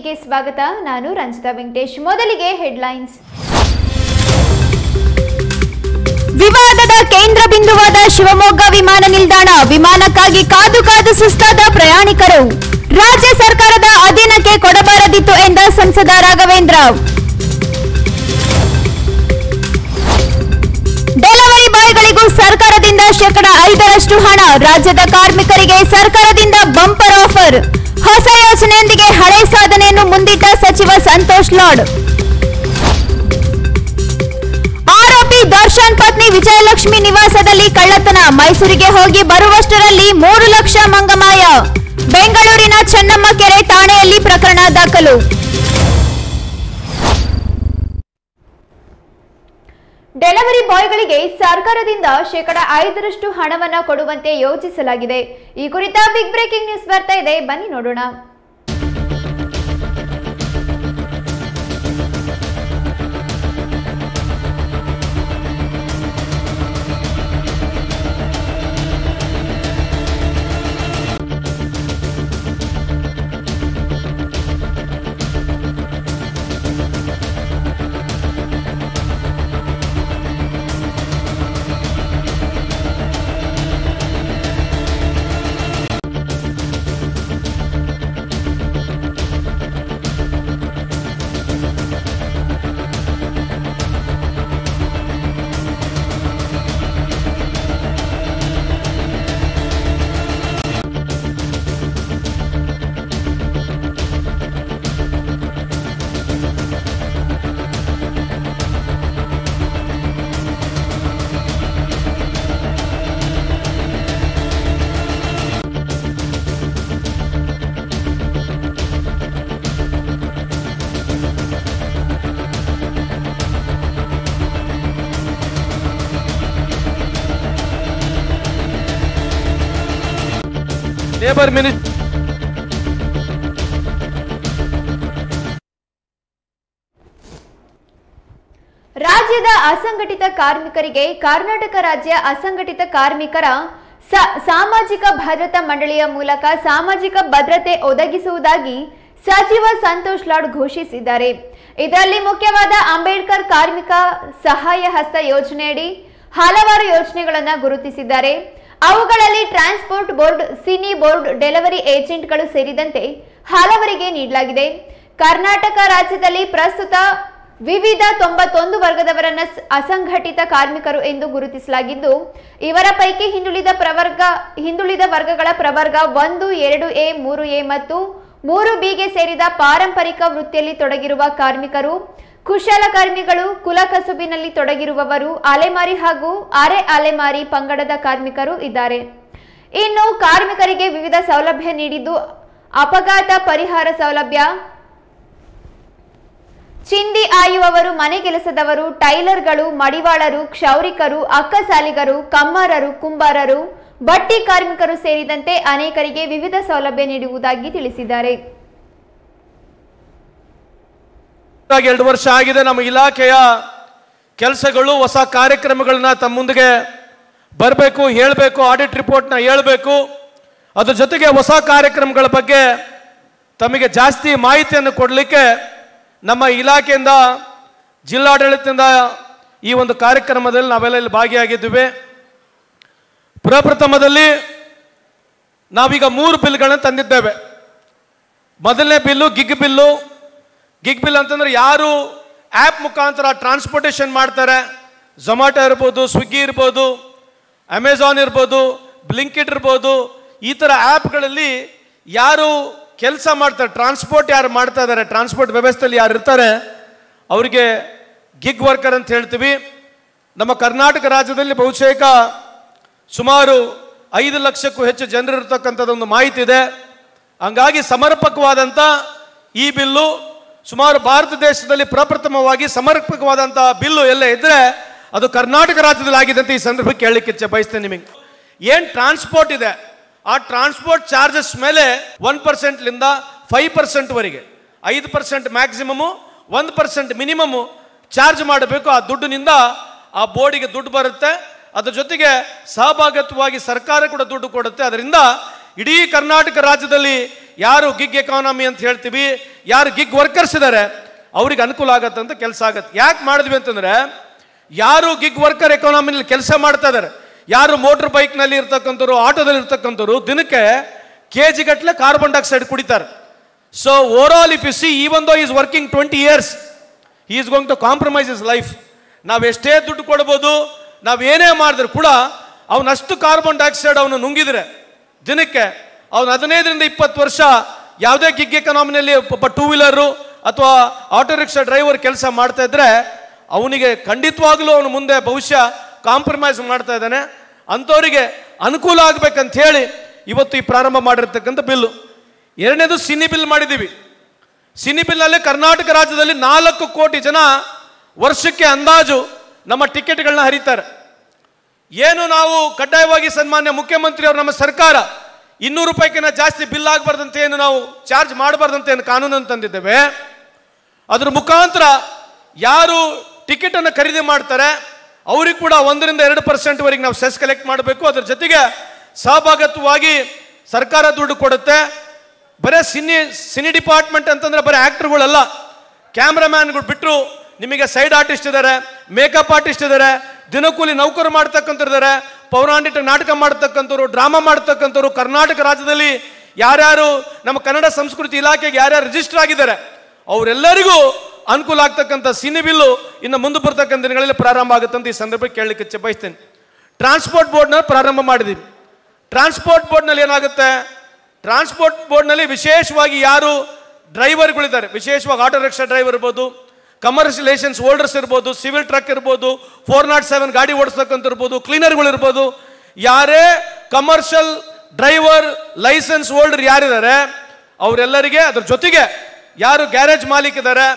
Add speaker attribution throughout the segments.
Speaker 1: ಸುದ್ದಿಗೆ ಸ್ವಾಗತ. ನಾನು ರಂಜಿತಾ ವೆಂಕಟೇಶ್. ಮೊದಲಿಗೆ ಹೆಡ್ಲೈನ್ಸ್. ವಿವಾದದ ಕೇಂದ್ರ ಬಿಂದುವಾದ ಶಿವಮೊಗ್ಗ ವಿಮಾನ ನಿಲ್ದಾಣ. ವಿಮಾನಕ್ಕಾಗಿ ಕಾದು ಕಾದು ಸುಸ್ತಾದ ಪ್ರಯಾಣಿಕರು. ರಾಜ್ಯ ಸರ್ಕಾರದ ಅಧೀನಕ್ಕೆ ಕೊಡಬಾರದಿತ್ತು ಎಂದ ಸಂಸದ ರಾಘವೇಂದ್ರ. ಡೆಲಿವರಿ ಬಾಯ್ಗಳಿಗೂ ಸರ್ಕಾರದಿಂದ %5 ಹಣ. ರಾಜ್ಯದ ಕಾರ್ಮಿಕರಿಗೆ ಸರ್ಕಾರದಿಂದ ಬಂಪರ್ ಆಫರ್. ಹೊಸ ಯೋಜನೆಯೊಂದಿಗೆ ಹಳೆ ಸಾಧನೆಯನ್ನು ಮುಂದಿಟ್ಟ ಸಚಿವ ಸಂತೋಷ್ ಲಾಡ್. ಆರೋಪಿ ದರ್ಶನ್ ಪತ್ನಿ ವಿಜಯಲಕ್ಷ್ಮಿ ನಿವಾಸದಲ್ಲಿ ಕಳ್ಳತನ. ಮೈಸೂರಿಗೆ ಹೋಗಿ ಬರುವಷ್ಟರಲ್ಲಿ 3 ಲಕ್ಷ ಮಂಗಮಾಯ. ಬೆಂಗಳೂರಿನ ಚೆನ್ನಮ್ಮ ಕೆರೆ ಠಾಣೆಯಲ್ಲಿ ಪ್ರಕರಣ ದಾಖಲು. ಡೆಲಿವರಿ ಬಾಯ್ಗಳಿಗೆ ಸರ್ಕಾರದಿಂದ %5 ಹಣವನ್ನು ಕೊಡುವಂತೆ ಯೋಜಿಸಲಾಗಿದೆ. ಈ ಕುರಿತ ಬಿಗ್ ಬ್ರೇಕಿಂಗ್ ನ್ಯೂಸ್ ಬರ್ತಾ ಇದೆ, ಬನ್ನಿ ನೋಡೋಣ.
Speaker 2: ಲೇಬರ್ ಮಿನಿಸ್ಟರ್
Speaker 1: ರಾಜ್ಯದ ಅಸಂಘಟಿತ ಕಾರ್ಮಿಕರಿಗೆ ಕರ್ನಾಟಕ ರಾಜ್ಯ ಅಸಂಘಟಿತ ಕಾರ್ಮಿಕರ ಸಾಮಾಜಿಕ ಭದ್ರತಾ ಮಂಡಳಿಯ ಮೂಲಕ ಸಾಮಾಜಿಕ ಭದ್ರತೆ ಒದಗಿಸುವುದಾಗಿ ಸಚಿವ ಸಂತೋಷ್ ಲಾಡ್ ಘೋಷಿಸಿದ್ದಾರೆ. ಇದರಲ್ಲಿ ಮುಖ್ಯವಾದ ಅಂಬೇಡ್ಕರ್ ಕಾರ್ಮಿಕ ಸಹಾಯ ಹಸ್ತ ಯೋಜನೆಯಡಿ ಹಲವಾರು ಯೋಜನೆಗಳನ್ನು ಗುರುತಿಸಿದ್ದಾರೆ. ಅವುಗಳಲ್ಲಿ transport board, cine board, delivery ಏಜೆಂಟ್ಗಳು ಸೇರಿದಂತೆ ಹಲವರಿಗೆ ನೀಡಲಾಗಿದೆ. ಕರ್ನಾಟಕ ರಾಜ್ಯದಲ್ಲಿ ಪ್ರಸ್ತುತ ವಿವಿಧ 91 ವರ್ಗದವರನ್ನ ಅಸಂಘಟಿತ ಕಾರ್ಮಿಕರು ಎಂದು ಗುರುತಿಸಲಾಗಿದ್ದು, ಇವರ ಪೈಕಿ ಹಿಂದುಳಿದ ವರ್ಗಗಳ ಪ್ರವರ್ಗ 1, 2A, 3A ಮತ್ತು 3Bಗೆ ಸೇರಿದ ಪಾರಂಪರಿಕ ವೃತ್ತಿಯಲ್ಲಿ ತೊಡಗಿರುವ ಕಾರ್ಮಿಕರು, ಕುಶಲಕರ್ಮಿಗಳು, ಕುಲಕಸುಬಿನಲ್ಲಿ ತೊಡಗಿರುವವರು, ಅಲೆಮಾರಿ ಹಾಗೂ ಅರೆ ಅಲೆಮಾರಿ ಪಂಗಡದ ಕಾರ್ಮಿಕರು ಇದ್ದಾರೆ. ಇನ್ನು ಕಾರ್ಮಿಕರಿಗೆ ವಿವಿಧ ಸೌಲಭ್ಯ ನೀಡಿದ್ದು, ಅಪಘಾತ ಪರಿಹಾರ ಸೌಲಭ್ಯ, ಚಿಂದಿ ಆಯುವವರು, ಮನೆ ಕೆಲಸದವರು, ಟೈಲರ್ಗಳು, ಮಡಿವಾಳರು, ಕ್ಷೌರಿಕರು, ಅಕ್ಕಸಾಲಿಗರು, ಕಮ್ಮಾರರು, ಕುಂಬಾರರು, ಬಟ್ಟಿ ಕಾರ್ಮಿಕರು ಸೇರಿದಂತೆ ಅನೇಕರಿಗೆ ವಿವಿಧ ಸೌಲಭ್ಯ ನೀಡುವುದಾಗಿ ತಿಳಿಸಿದ್ದಾರೆ.
Speaker 2: 2 ವರ್ಷ ಆಗಿದೆ. ನಮ್ಮ ಇಲಾಖೆಯ ಕೆಲಸಗಳು, ಹೊಸ ಕಾರ್ಯಕ್ರಮಗಳನ್ನ ತಮ್ಮ ಮುಂದಿಗೆ ಬರಬೇಕು, ಹೇಳಬೇಕು, ಆಡಿಟ್ ರಿಪೋರ್ಟ್ನ ಹೇಳಬೇಕು. ಅದ್ರ ಜೊತೆಗೆ ಹೊಸ ಕಾರ್ಯಕ್ರಮಗಳ ಬಗ್ಗೆ ತಮಗೆ ಜಾಸ್ತಿ ಮಾಹಿತಿಯನ್ನು ಕೊಡಲಿಕ್ಕೆ ನಮ್ಮ ಇಲಾಖೆಯಿಂದ, ಜಿಲ್ಲಾಡಳಿತದಿಂದ ಈ ಒಂದು ಕಾರ್ಯಕ್ರಮದಲ್ಲಿ ನಾವೆಲ್ಲ ಇಲ್ಲಿ ಭಾಗಿಯಾಗಿದ್ದೇವೆ. ಪ್ರಪ್ರಥಮದಲ್ಲಿ ನಾವೀಗ 3 ಬಿಲ್ಗಳನ್ನು ತಂದಿದ್ದೇವೆ. ಮೊದಲನೇ bill gig bill. Gig bill ಅಂತಂದ್ರೆ ಯಾರು ಆ್ಯಪ್ ಮುಖಾಂತರ ಟ್ರಾನ್ಸ್ಪೋರ್ಟೇಷನ್ ಮಾಡ್ತಾರೆ, ಝೊಮ್ಯಾಟೊ ಇರ್ಬೋದು, ಸ್ವಿಗ್ಗಿ ಇರ್ಬೋದು, ಅಮೆಝಾನ್ ಇರ್ಬೋದು, ಬ್ಲಿಂಕಿಟ್ ಇರ್ಬೋದು, ಈ ಥರ ಆ್ಯಪ್ಗಳಲ್ಲಿ ಯಾರು ಕೆಲಸ ಮಾಡ್ತಾರೆ, ಟ್ರಾನ್ಸ್ಪೋರ್ಟ್ ಯಾರು ಮಾಡ್ತಾ ಇದ್ದಾರೆ, ಟ್ರಾನ್ಸ್ಪೋರ್ಟ್ ವ್ಯವಸ್ಥೆಯಲ್ಲಿ ಯಾರು ಇರ್ತಾರೆ ಅವರಿಗೆ ಗಿಗ್ ವರ್ಕರ್ ಅಂತ ಹೇಳ್ತೀವಿ. ನಮ್ಮ ಕರ್ನಾಟಕ ರಾಜ್ಯದಲ್ಲಿ ಬಹುತೇಕ ಸುಮಾರು 5 ಲಕ್ಷಕ್ಕೂ ಹೆಚ್ಚು ಜನರು ಇರತಕ್ಕಂಥದ್ದೊಂದು ಮಾಹಿತಿ ಇದೆ. ಹಂಗಾಗಿ ಸಮರ್ಪಕವಾದಂಥ ಈ ಬಿಲ್ಲು ಸುಮಾರು ಭಾರತ ದೇಶದಲ್ಲಿ ಪ್ರಪ್ರಥಮವಾಗಿ ಸಮರ್ಪಕವಾದಂಥ ಬಿಲ್ಲು ಎಲ್ಲ ಇದ್ದರೆ ಅದು ಕರ್ನಾಟಕ ರಾಜ್ಯದಲ್ಲಿ ಆಗಿದೆ ಅಂತ ಈ ಸಂದರ್ಭಕ್ಕೆ ಹೇಳಲಿಕ್ಕೆ ಇಚ್ಛೆ ಬಯಸ್ತೇನೆ. ನಿಮಗೆ ಏನು ಟ್ರಾನ್ಸ್ಪೋರ್ಟ್ ಇದೆ, ಆ ಟ್ರಾನ್ಸ್ಪೋರ್ಟ್ ಚಾರ್ಜಸ್ ಮೇಲೆ 1%ಲಿಂದ 5%ವರೆಗೆ 5% ಮ್ಯಾಕ್ಸಿಮಮು, 1% ಮಿನಿಮಮು ಚಾರ್ಜ್ ಮಾಡಬೇಕು. ಆ ದುಡ್ಡಿನಿಂದ ಆ ಬೋರ್ಡಿಗೆ ದುಡ್ಡು ಬರುತ್ತೆ. ಅದರ ಜೊತೆಗೆ ಸಹಭಾಗಿತ್ವವಾಗಿ ಸರ್ಕಾರ ಕೂಡ ದುಡ್ಡು ಕೊಡುತ್ತೆ. ಅದರಿಂದ ಇಡೀ ಕರ್ನಾಟಕ ರಾಜ್ಯದಲ್ಲಿ ಯಾರು ಗಿಗ್ ಎಕಾನಮಿ ಅಂತ ಹೇಳ್ತೀವಿ, ಯಾರು ಗಿಗ್ ವರ್ಕರ್ಸ್ ಇದ್ದಾರೆ ಅವ್ರಿಗೆ ಅನುಕೂಲ ಆಗತ್ತೆ ಅಂತ ಕೆಲಸ ಆಗತ್ತೆ. ಯಾಕೆ ಮಾಡಿದ್ವಿ ಅಂತಂದ್ರೆ, ಯಾರು ಗಿಗ್ ವರ್ಕರ್ ಎಕಾನಮಿನಲ್ಲಿ ಕೆಲಸ ಮಾಡ್ತಾ ಇದ್ದಾರೆ, ಯಾರು ಮೋಟರ್ ಬೈಕ್ನಲ್ಲಿ ಇರ್ತಕ್ಕಂಥವ್ರು, ಆಟೋದಲ್ಲಿ ಇರ್ತಕ್ಕಂಥವ್ರು ದಿನಕ್ಕೆ kg ಗಟ್ಟಲೆ ಕಾರ್ಬನ್ ಡೈಆಕ್ಸೈಡ್ ಕುಡಿತಾರೆ. So over all if U C, even though is working 20 years, he is going to compromise his life. ನಾವು ಎಷ್ಟೇ ದುಡ್ಡು ಕೊಡ್ಬೋದು, ನಾವೇನೇ ಮಾಡಿದ್ರು ಕೂಡ ಅವನಷ್ಟು ಕಾರ್ಬನ್ ಡೈಆಕ್ಸೈಡ್ ಅವನು ನುಂಗಿದ್ರೆ ದಿನಕ್ಕೆ ಅವನು 15ರಿಂದ 20 ವರ್ಷ ಯಾವುದೇ ಗಿಗ್ ಎಕಾನಮಿನಲ್ಲಿ ಒಬ್ಬ ಟೂ ವೀಲರು ಅಥವಾ ಆಟೋ ರಿಕ್ಷಾ ಡ್ರೈವರ್ ಕೆಲಸ ಮಾಡ್ತಾ ಇದ್ರೆ ಅವನಿಗೆ ಖಂಡಿತವಾಗ್ಲೂ ಅವನು ಮುಂದೆ ಭವಿಷ್ಯ ಕಾಂಪ್ರಮೈಸ್ ಮಾಡ್ತಾ ಇದ್ದಾನೆ. ಅಂಥವರಿಗೆ ಅನುಕೂಲ ಆಗ್ಬೇಕಂತ ಹೇಳಿ ಇವತ್ತು ಈ ಪ್ರಾರಂಭ ಮಾಡಿರ್ತಕ್ಕಂಥ ಬಿಲ್ಲು. ಎರಡನೇದು ಸಿನಿ ಬಿಲ್ ಮಾಡಿದ್ದೀವಿ. ಸಿನಿ ಬಿಲ್ನಲ್ಲಿ ಕರ್ನಾಟಕ ರಾಜ್ಯದಲ್ಲಿ 4 ಕೋಟಿ ಜನ ವರ್ಷಕ್ಕೆ ಅಂದಾಜು ನಮ್ಮ ಟಿಕೆಟ್ಗಳನ್ನ ಹರಿತಾರೆ. ಏನು ನಾವು ಕಡ್ಡಾಯವಾಗಿ ಸನ್ಮಾನ್ಯ ಮುಖ್ಯಮಂತ್ರಿಯವರು, ನಮ್ಮ ಸರ್ಕಾರ 200 ರೂಪಾಯಿಗಿಂತ ಜಾಸ್ತಿ ಬಿಲ್ ಆಗಬಾರ್ದಂತೆ, ಏನು ನಾವು ಚಾರ್ಜ್ ಮಾಡಬಾರ್ದಂತೆ ಏನು ಕಾನೂನನ್ನು ತಂದಿದ್ದೇವೆ. ಅದ್ರ ಮುಖಾಂತರ ಯಾರು ಟಿಕೆಟನ್ನು ಖರೀದಿ ಮಾಡ್ತಾರೆ ಅವ್ರಿಗೆ ಕೂಡ 1-2% ವರೆಗೆ ನಾವು ಸೆಸ್ ಕಲೆಕ್ಟ್ ಮಾಡಬೇಕು. ಅದ್ರ ಜೊತೆಗೆ ಸಹಭಾಗಿತ್ವವಾಗಿ ಸರ್ಕಾರ ದುಡ್ಡು ಕೊಡುತ್ತೆ. ಬರೀ ಸಿನಿ ಡಿಪಾರ್ಟ್ಮೆಂಟ್ ಅಂತಂದ್ರೆ ಬರೀ ಆಕ್ಟರ್ಗಳಲ್ಲ, ಕ್ಯಾಮ್ರಾಮ್ಯಾನ್ಗಳು ಬಿಟ್ಟರು ನಿಮಗೆ ಸೈಡ್ ಆರ್ಟಿಸ್ಟ್ ಇದ್ದಾರೆ, ಮೇಕಪ್ ಆರ್ಟಿಸ್ಟ್ ಇದ್ದಾರೆ, ದಿನಕೂಲಿ ನೌಕರು ಮಾಡ್ತಕ್ಕಂಥವ್ರು, ಪೌರಾಣಿಕ ನಾಟಕ ಮಾಡ್ತಕ್ಕಂಥವ್ರು, ಡ್ರಾಮಾ ಮಾಡ್ತಕ್ಕಂಥವ್ರು, ಕರ್ನಾಟಕ ರಾಜ್ಯದಲ್ಲಿ ಯಾರ್ಯಾರು ನಮ್ಮ ಕನ್ನಡ ಸಂಸ್ಕೃತಿ ಇಲಾಖೆಗೆ ಯಾರ್ಯಾರು ರಿಜಿಸ್ಟರ್ ಆಗಿದ್ದಾರೆ ಅವರೆಲ್ಲರಿಗೂ ಅನುಕೂಲ ಆಗ್ತಕ್ಕಂಥ ಸಿನಿ ಬಿಲ್ಲು ಇನ್ನು ಮುಂದೆ ಬರ್ತಕ್ಕಂಥ ದಿನಗಳಲ್ಲಿ ಪ್ರಾರಂಭ ಆಗುತ್ತೆ ಅಂತ ಈ ಸಂದರ್ಭಕ್ಕೆ ಕೇಳಲಿಕ್ಕೆ ಬಯಸ್ತೇನೆ. ಟ್ರಾನ್ಸ್ಪೋರ್ಟ್ ಬೋರ್ಡ್ನ ಪ್ರಾರಂಭ ಮಾಡಿದ್ದೀವಿ. ಟ್ರಾನ್ಸ್ಪೋರ್ಟ್ ಬೋರ್ಡ್ನಲ್ಲಿ ಏನಾಗುತ್ತೆ, ಟ್ರಾನ್ಸ್ಪೋರ್ಟ್ ಬೋರ್ಡ್ನಲ್ಲಿ ವಿಶೇಷವಾಗಿ ಯಾರು ಡ್ರೈವರ್ಗಳಿದ್ದಾರೆ, ವಿಶೇಷವಾಗಿ ಆಟೋ ರಿಕ್ಷಾ ಡ್ರೈವರ್ ಇರ್ಬೋದು, ಕಮರ್ಷಿಯಲ್ ಲೈಸೆನ್ಸ್ ಹೋಲ್ಡರ್ಸ್ ಇರ್ಬೋದು, ಸಿವಿಲ್ ಟ್ರಕ್ ಇರ್ಬೋದು, 407 ಗಾಡಿ ಓಡಿಸ್ತಕ್ಕಂಥ ಇರ್ಬೋದು, ಕ್ಲೀನರ್ಗಳು ಇರ್ಬೋದು, ಯಾರೇ ಕಮರ್ಷಿಯಲ್ ಡ್ರೈವರ್ ಲೈಸೆನ್ಸ್ ಹೋಲ್ಡರ್ ಯಾರಿದ್ದಾರೆ ಅವರೆಲ್ಲರಿಗೆ, ಅದ್ರ ಜೊತೆಗೆ ಯಾರು ಗ್ಯಾರೇಜ್ ಮಾಲೀಕ್ ಇದ್ದಾರೆ,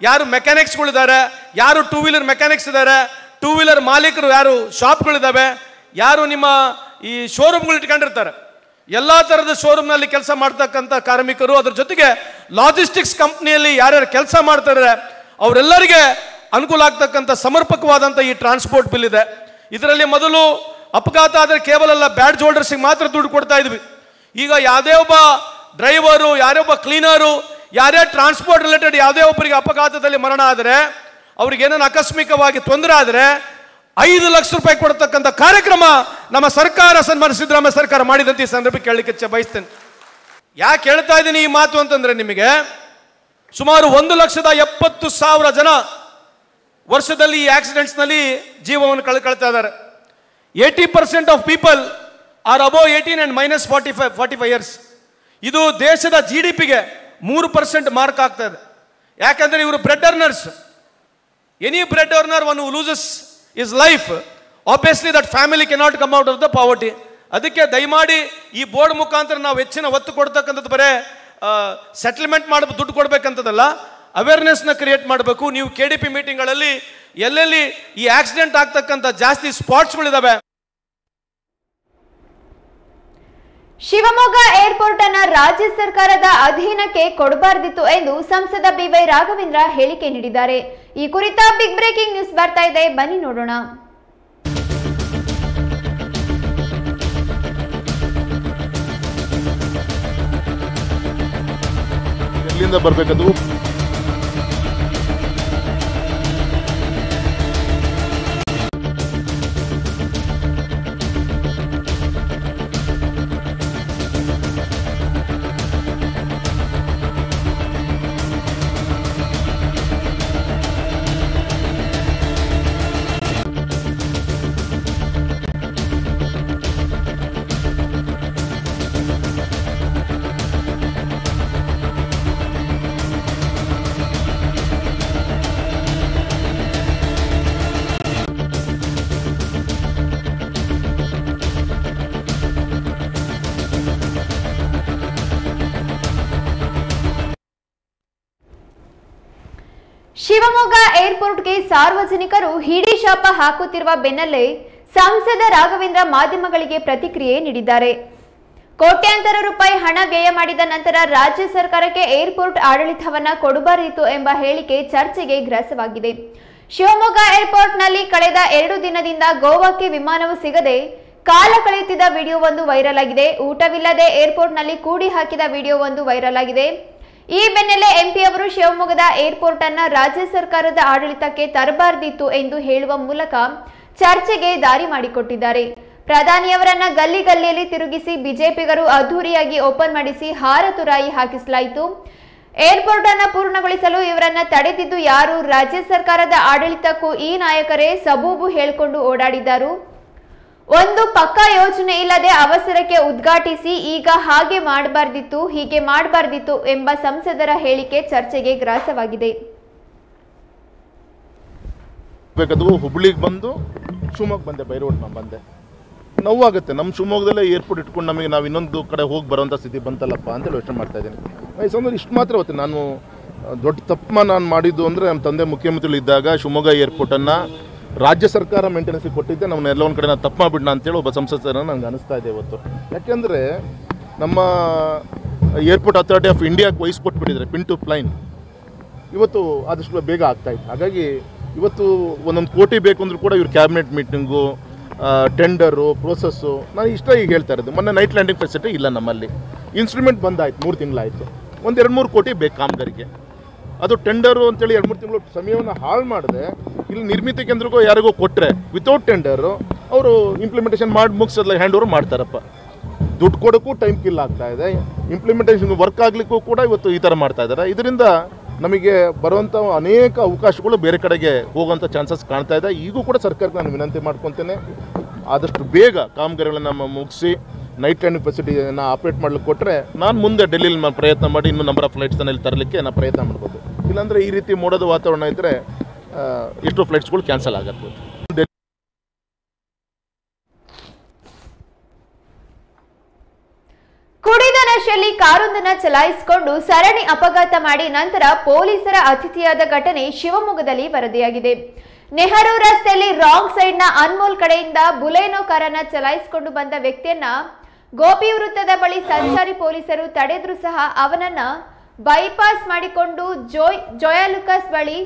Speaker 2: ಯಾರು ಮೆಕ್ಯಾನಿಕ್ಸ್ಗಳಿದ್ದಾರೆ, ಯಾರು ಟೂ ವೀಲರ್ ಮೆಕ್ಯಾನಿಕ್ಸ್ ಇದ್ದಾರೆ, ಟೂ ವೀಲರ್ ಮಾಲೀಕರು ಯಾರು ಶಾಪ್ಗಳಿದ್ದಾವೆ, ಯಾರು ನಿಮ್ಮ ಈ ಶೋರೂಮ್ಗಳು ಇಟ್ಕೊಂಡಿರ್ತಾರೆ, ಎಲ್ಲ ಥರದ ಶೋರೂಮ್ನಲ್ಲಿ ಕೆಲಸ ಮಾಡ್ತಕ್ಕಂಥ ಕಾರ್ಮಿಕರು, ಅದ್ರ ಜೊತೆಗೆ ಲಾಜಿಸ್ಟಿಕ್ಸ್ ಕಂಪ್ನಿಯಲ್ಲಿ ಯಾರ್ಯಾರು ಕೆಲಸ ಮಾಡ್ತಾರೆ ಅವರೆಲ್ಲರಿಗೆ ಅನುಕೂಲ ಆಗ್ತಕ್ಕಂಥ ಸಮರ್ಪಕವಾದಂಥ ಈ ಟ್ರಾನ್ಸ್ಪೋರ್ಟ್ ಬಿಲ್ ಇದೆ. ಇದರಲ್ಲಿ ಮೊದಲು ಅಪಘಾತ ಆದರೆ ಕೇವಲ ಬ್ಯಾಡ್ಜ್ ಹೋಲ್ಡರ್ಸಿಗೆ ಮಾತ್ರ ದುಡ್ಡು ಕೊಡ್ತಾ ಇದ್ವಿ. ಈಗ ಯಾವುದೇ ಒಬ್ಬ ಡ್ರೈವರು, ಯಾರೇ ಒಬ್ಬ ಕ್ಲೀನರು, ಯಾರೇ ಟ್ರಾನ್ಸ್ಪೋರ್ಟ್ ರಿಲೇಟೆಡ್ ಯಾವುದೇ ಒಬ್ಬರಿಗೆ ಅಪಘಾತದಲ್ಲಿ ಮರಣ ಆದರೆ, ಅವ್ರಿಗೆ ಏನೇನು ಆಕಸ್ಮಿಕವಾಗಿ ತೊಂದರೆ ಆದರೆ 5 ಲಕ್ಷ ರೂಪಾಯಿ ಕೊಡ್ತಕ್ಕಂಥ ಕಾರ್ಯಕ್ರಮ ನಮ್ಮ ಸರ್ಕಾರ, ಸನ್ಮಾನ್ಯ ಸಿದ್ದರಾಮಯ್ಯ ಸರ್ಕಾರ ಮಾಡಿದಂತೆ ಈ ಸಂದರ್ಭಕ್ಕೆ ಕೇಳಲಿಕ್ಕೆ ಬಯಸ್ತೇನೆ. ಯಾಕೆ ಹೇಳ್ತಾ ಇದ್ದೀನಿ ಈ ಮಾತು ಅಂತಂದ್ರೆ, ನಿಮಗೆ ಸುಮಾರು 1,70,000 ಜನ ವರ್ಷದಲ್ಲಿ ಈ ಆಕ್ಸಿಡೆಂಟ್ಸ್ನಲ್ಲಿ ಜೀವವನ್ನು ಕಳ್ಕೊಳ್ತಾ ಇದ್ದಾರೆ. 80% of people are above 18 and -45 years. ಇದು ದೇಶದ GDPಗೆ 3% ಮಾರ್ಕ್ ಆಗ್ತಾ ಇದೆ. ಯಾಕಂದ್ರೆ ಇವರು bread earners. Any bread earner one who loses is life, obviously that family cannot come out of the poverty. ಅದಕ್ಕೆ ದಯಮಾಡಿ ಈ ಬೋರ್ಡ್ ಮುಖಾಂತರ ನಾವು ಹೆಚ್ಚಿನ ಒತ್ತು ಕೊಡ್ತಕ್ಕಂಥದ್ದು ಬರೇ ಸೆಟಲ್ಮೆಂಟ್ ಮಾಡಿ ದುಡ್ಡು ಕೊಡ್ಬೇಕಂತದಲ್ಲ, ಅವೇರ್ನೆಸ್ನ ಕ್ರಿಯೇಟ್ ಮಾಡಬೇಕು. ನೀವು KDP ಮೀಟಿಂಗ್ಗಳಲ್ಲಿ ಎಲ್ಲೆಲ್ಲಿ ಈ ಆಕ್ಸಿಡೆಂಟ್ ಆಗ್ತಕ್ಕಂಥ ಜಾಸ್ತಿ ಸ್ಪಾಟ್ಸ್ಗಳಿದಾವೆ.
Speaker 1: ಶಿವಮೊಗ್ಗ ಏರ್ಪೋರ್ಟ್ ಅನ್ನು ರಾಜ್ಯ ಸರ್ಕಾರದ ಅಧೀನಕ್ಕೆ ಕೊಡಬಾರದಿತ್ತು ಎಂದು ಸಂಸದ BY ರಾಘವೇಂದ್ರ ಹೇಳಿಕೆ ನೀಡಿದ್ದಾರೆ. ಈ ಕುರಿತ ಬಿಗ್ ಬ್ರೇಕಿಂಗ್ ನ್ಯೂಸ್ ಬರ್ತಾ ಇದೆ, ಬನ್ನಿ ನೋಡೋಣ.
Speaker 3: ಎಲ್ಲಿಂದ ಬರಬೇಕದು?
Speaker 1: ಶಿವಮೊಗ್ಗ ಏರ್ಪೋರ್ಟ್ಗೆ ಸಾರ್ವಜನಿಕರು ಹಿಡಿಶಾಪ ಹಾಕುತ್ತಿರುವ ಬೆನ್ನಲ್ಲೇ ಸಂಸದ ರಾಘವೇಂದ್ರ ಮಾಧ್ಯಮಗಳಿಗೆ ಪ್ರತಿಕ್ರಿಯೆ ನೀಡಿದ್ದಾರೆ. ಕೋಟ್ಯಾಂತರ ರೂಪಾಯಿ ಹಣ ವ್ಯಯ ಮಾಡಿದ ನಂತರ ರಾಜ್ಯ ಸರ್ಕಾರಕ್ಕೆ ಏರ್ಪೋರ್ಟ್ ಆಡಳಿತವನ್ನ ಕೊಡಬಾರದಿತ್ತು ಎಂಬ ಹೇಳಿಕೆ ಚರ್ಚೆಗೆ ಗ್ರಾಸವಾಗಿದೆ. ಶಿವಮೊಗ್ಗ ಏರ್ಪೋರ್ಟ್ನಲ್ಲಿ ಕಳೆದ 2 ದಿನದಿಂದ ಗೋವಾಕ್ಕೆ ವಿಮಾನವು ಸಿಗದೆ ಕಾಲ ಕಳೆಯುತ್ತಿದ್ದ ವಿಡಿಯೋ ಒಂದು ವೈರಲ್ ಆಗಿದೆ. ಊಟವಿಲ್ಲದೆ ಏರ್ಪೋರ್ಟ್ನಲ್ಲಿ ಕೂಡಿ ಹಾಕಿದ ವಿಡಿಯೋ ಒಂದು ವೈರಲ್ ಆಗಿದೆ. ಈ ಬೆನ್ನಲ್ಲೇ ಎಂಪಿ ಅವರು ಶಿವಮೊಗ್ಗದ ಏರ್ಪೋರ್ಟ್ ಅನ್ನ ರಾಜ್ಯ ಸರ್ಕಾರದ ಆಡಳಿತಕ್ಕೆ ತರಬಾರದಿತ್ತು ಎಂದು ಹೇಳುವ ಮೂಲಕ ಚರ್ಚೆಗೆ ದಾರಿ ಮಾಡಿಕೊಟ್ಟಿದ್ದಾರೆ. ಪ್ರಧಾನಿಯವರನ್ನ ಗಲ್ಲಿ ಗಲ್ಲಿಯಲ್ಲಿ ತಿರುಗಿಸಿ ಬಿಜೆಪಿಗರು ಅದ್ದೂರಿಯಾಗಿ ಓಪನ್ ಮಾಡಿಸಿ ಹಾರತುರಾಯಿ ಹಾಕಿಸಲಾಯಿತು. ಏರ್ಪೋರ್ಟ್ ಅನ್ನ ಪೂರ್ಣಗೊಳಿಸಲು ಇವರನ್ನ ತಡೆದಿದ್ದು ಯಾರು? ರಾಜ್ಯ ಸರ್ಕಾರದ ಆಡಳಿತಕ್ಕೂ ಈ ನಾಯಕರೇ ಸಬೂಬು ಹೇಳಿಕೊಂಡು ಓಡಾಡಿದರು. ಒಂದು ಪಕ್ಕಾ ಯೋಜನೆ ಇಲ್ಲದೆ ಅವಸರಕ್ಕೆ ಉದ್ಘಾಟಿಸಿ ಈಗ ಹಾಗೆ ಮಾಡಬಾರ್ದಿತ್ತು, ಹೀಗೆ ಮಾಡಬಾರ್ದಿತ್ತು ಎಂಬ ಸಂಸದರ ಹೇಳಿಕೆ ಚರ್ಚೆಗೆ ಗ್ರಾಸವಾಗಿದೆ.
Speaker 3: ಹುಬ್ಳಿಗೆ ಬಂದು ಶಿವಮೊಗ್ಗ ಬಂದೆ, ಬೈರೋಡ್ನ ಬಂದೆ. ನೋವಾಗುತ್ತೆ. ನಮ್ಮ ಶಿವಮೊಗ್ಗದಲ್ಲೇ ಏರ್ಪೋರ್ಟ್ ಇಟ್ಕೊಂಡು ನಮಗೆ ನಾವು ಇನ್ನೊಂದು ಕಡೆ ಹೋಗಿ ಬರೋಂಥ ಸ್ಥಿತಿ ಬಂತಲ್ಲಪ್ಪ ಅಂತೇಳಿ ಯೋಚನೆ ಮಾಡ್ತಾ ಇದ್ದೀನಿ. ಸಂದರ್ಭ ಇಷ್ಟು ಮಾತ್ರ ಹೊತ್ತೆ ನಾನು ದೊಡ್ಡ ತಪ್ಪು ನಾನು ಮಾಡಿದ್ದು ಅಂದರೆ ನಮ್ಮ ತಂದೆ ಮುಖ್ಯಮಂತ್ರಿಗಳು ಇದ್ದಾಗ ಶಿವಮೊಗ್ಗ ಏರ್ಪೋರ್ಟನ್ನು ರಾಜ್ಯ ಸರ್ಕಾರ ಮೇಂಟೆನೆನ್ಸಿಗೆ ಕೊಟ್ಟಿದ್ದೆ. ನಾವು ಎಲ್ಲ ಒಂದು ಕಡೆ ನಾನು ತಪ್ಪು ಮಾಡಿಬಿಡ್ನ ಅಂತೇಳಿ ಒಬ್ಬ ಸಂಸದರನ್ನು ನನಗೆ ಅನಿಸ್ತಾ ಇದೆ ಇವತ್ತು. ಯಾಕೆಂದರೆ ನಮ್ಮ ಏರ್ಪೋರ್ಟ್ ಅಥಾರಿಟಿ ಆಫ್ ಇಂಡಿಯಾಕ್ಕೆ ವಹಿಸ್ಕೊಟ್ಬಿಟ್ಟಿದ್ದಾರೆ ಪಿನ್ ಟು ಪ್ಲೈನ್. ಇವತ್ತು ಆದಷ್ಟು ಬೇಗ ಆಗ್ತಾಯಿತ್ತು. ಹಾಗಾಗಿ ಇವತ್ತು ಒಂದೊಂದು ಕೋಟಿ ಬೇಕು ಅಂದರೂ ಕೂಡ ಇವ್ರು ಕ್ಯಾಬಿನೆಟ್ ಮೀಟಿಂಗು, ಟೆಂಡರು, ಪ್ರೋಸೆಸ್ಸು ನಾನು ಇಷ್ಟ ಈಗ ಹೇಳ್ತಾ ಇರೋದು. ಮೊನ್ನೆ ನೈಟ್ ಲ್ಯಾಂಡಿಂಗ್ ಫೆಸಿಲಿಟಿ ಇಲ್ಲ ನಮ್ಮಲ್ಲಿ. ಇನ್ಸ್ಟ್ರೂಮೆಂಟ್ ಬಂದಾಯ್ತು, 3 ತಿಂಗಳಾಯಿತು. ಒಂದು 2-3 ಕೋಟಿ ಬೇಕು ಕಾಮಗಾರಿಗೆ. ಅದು ಟೆಂಡರು ಅಂತೇಳಿ 2-3 ತಿಂಗಳು ಸಮಯವನ್ನು ಹಾಳು ಮಾಡಿದೆ. ಇಲ್ಲಿ ನಿರ್ಮಿತಿ ಕೇಂದ್ರಕ್ಕೋ ಯಾರಿಗೋ ಕೊಟ್ಟರೆ ವಿತೌಟ್ ಟೆಂಡರು ಅವರು ಇಂಪ್ಲಿಮೆಂಟೇಷನ್ ಮಾಡಿ ಮುಗಿಸೋದ್ಲ ಹ್ಯಾಂಡ್ ಓವರ್ ಮಾಡ್ತಾರಪ್ಪ. ದುಡ್ಡು ಕೊಡೋಕ್ಕೂ ಟೈಮ್ ಕಿಲ್ ಆಗ್ತಾ ಇದೆ. ಇಂಪ್ಲಿಮೆಂಟೇಷನ್ ವರ್ಕ್ ಆಗಲಿಕ್ಕೂ ಕೂಡ ಇವತ್ತು ಈ ಥರ ಮಾಡ್ತಾ ಇದ್ದಾರೆ. ಇದರಿಂದ ನಮಗೆ ಬರುವಂಥ ಅನೇಕ ಅವಕಾಶಗಳು ಬೇರೆ ಕಡೆಗೆ ಹೋಗೋಂಥ ಚಾನ್ಸಸ್ ಕಾಣ್ತಾ ಇದೆ. ಈಗೂ ಕೂಡ ಸರ್ಕಾರಕ್ಕೆ ನಾನು ವಿನಂತಿ ಮಾಡ್ಕೊತೇನೆ, ಆದಷ್ಟು ಬೇಗ ಕಾಮಗಾರಿಗಳನ್ನು ಮುಗಿಸಿ ನೈಟ್ ಲ್ಯಾಂಡಿಂಗ್ ಫೆಸಿಲಿಟಿಯನ್ನು ಆಪ್ರೇಟ್ ಮಾಡ್ಲಿಕ್ಕೆ ಕೊಟ್ಟರೆ ನಾನು ಮುಂದೆ ಡೆಲ್ಲಿಲಿ ನಾನು ಪ್ರಯತ್ನ ಮಾಡಿ ಇನ್ನೂ ನಂಬರ್ ಆಫ್ ಫ್ಲೈಟ್ಸನ್ನು ಇಲ್ಲಿ ತರಲಿಕ್ಕೆ ನಾನು ಪ್ರಯತ್ನ ಮಾಡ್ಬೋದು. ಇಲ್ಲಾಂದರೆ ಈ ರೀತಿ ಮೋಡದ ವಾತಾವರಣ ಇದ್ದರೆ ಎಷ್ಟೋ ಫ್ಲೈಟ್ಸ್ಗಳು ಕ್ಯಾನ್ಸಲ್ ಆಗಬಹುದು.
Speaker 1: ಕುಡಿದ ನಶೆಯಲ್ಲಿ ಕಾರೊಂದನ್ನು ಚಲಾಯಿಸಿಕೊಂಡು ಸರಣಿ ಅಪಘಾತ ಮಾಡಿ ನಂತರ ಪೊಲೀಸರ ಅತಿಥಿಯಾದ ಘಟನೆ ಶಿವಮೊಗ್ಗದಲ್ಲಿ ವರದಿಯಾಗಿದೆ. ನೆಹರು ರಸ್ತೆಯಲ್ಲಿ ರಾಂಗ್ ಸೈಡ್ನ ಅನ್ಮೋಲ್ ಕಡೆಯಿಂದ ಬುಲೆನೋ ಕಾರನ್ನ ಚಲಾಯಿಸಿಕೊಂಡು ಬಂದ ವ್ಯಕ್ತಿಯನ್ನ ಗೋಪಿ ವೃತ್ತದ ಬಳಿ ಸಂಚಾರಿ ಪೊಲೀಸರು ತಡೆದ್ರು ಸಹ ಅವನನ್ನ ಬೈಪಾಸ್ ಮಾಡಿಕೊಂಡು ಜೋಯಾಲುಕಾಸ್ ಬಳಿ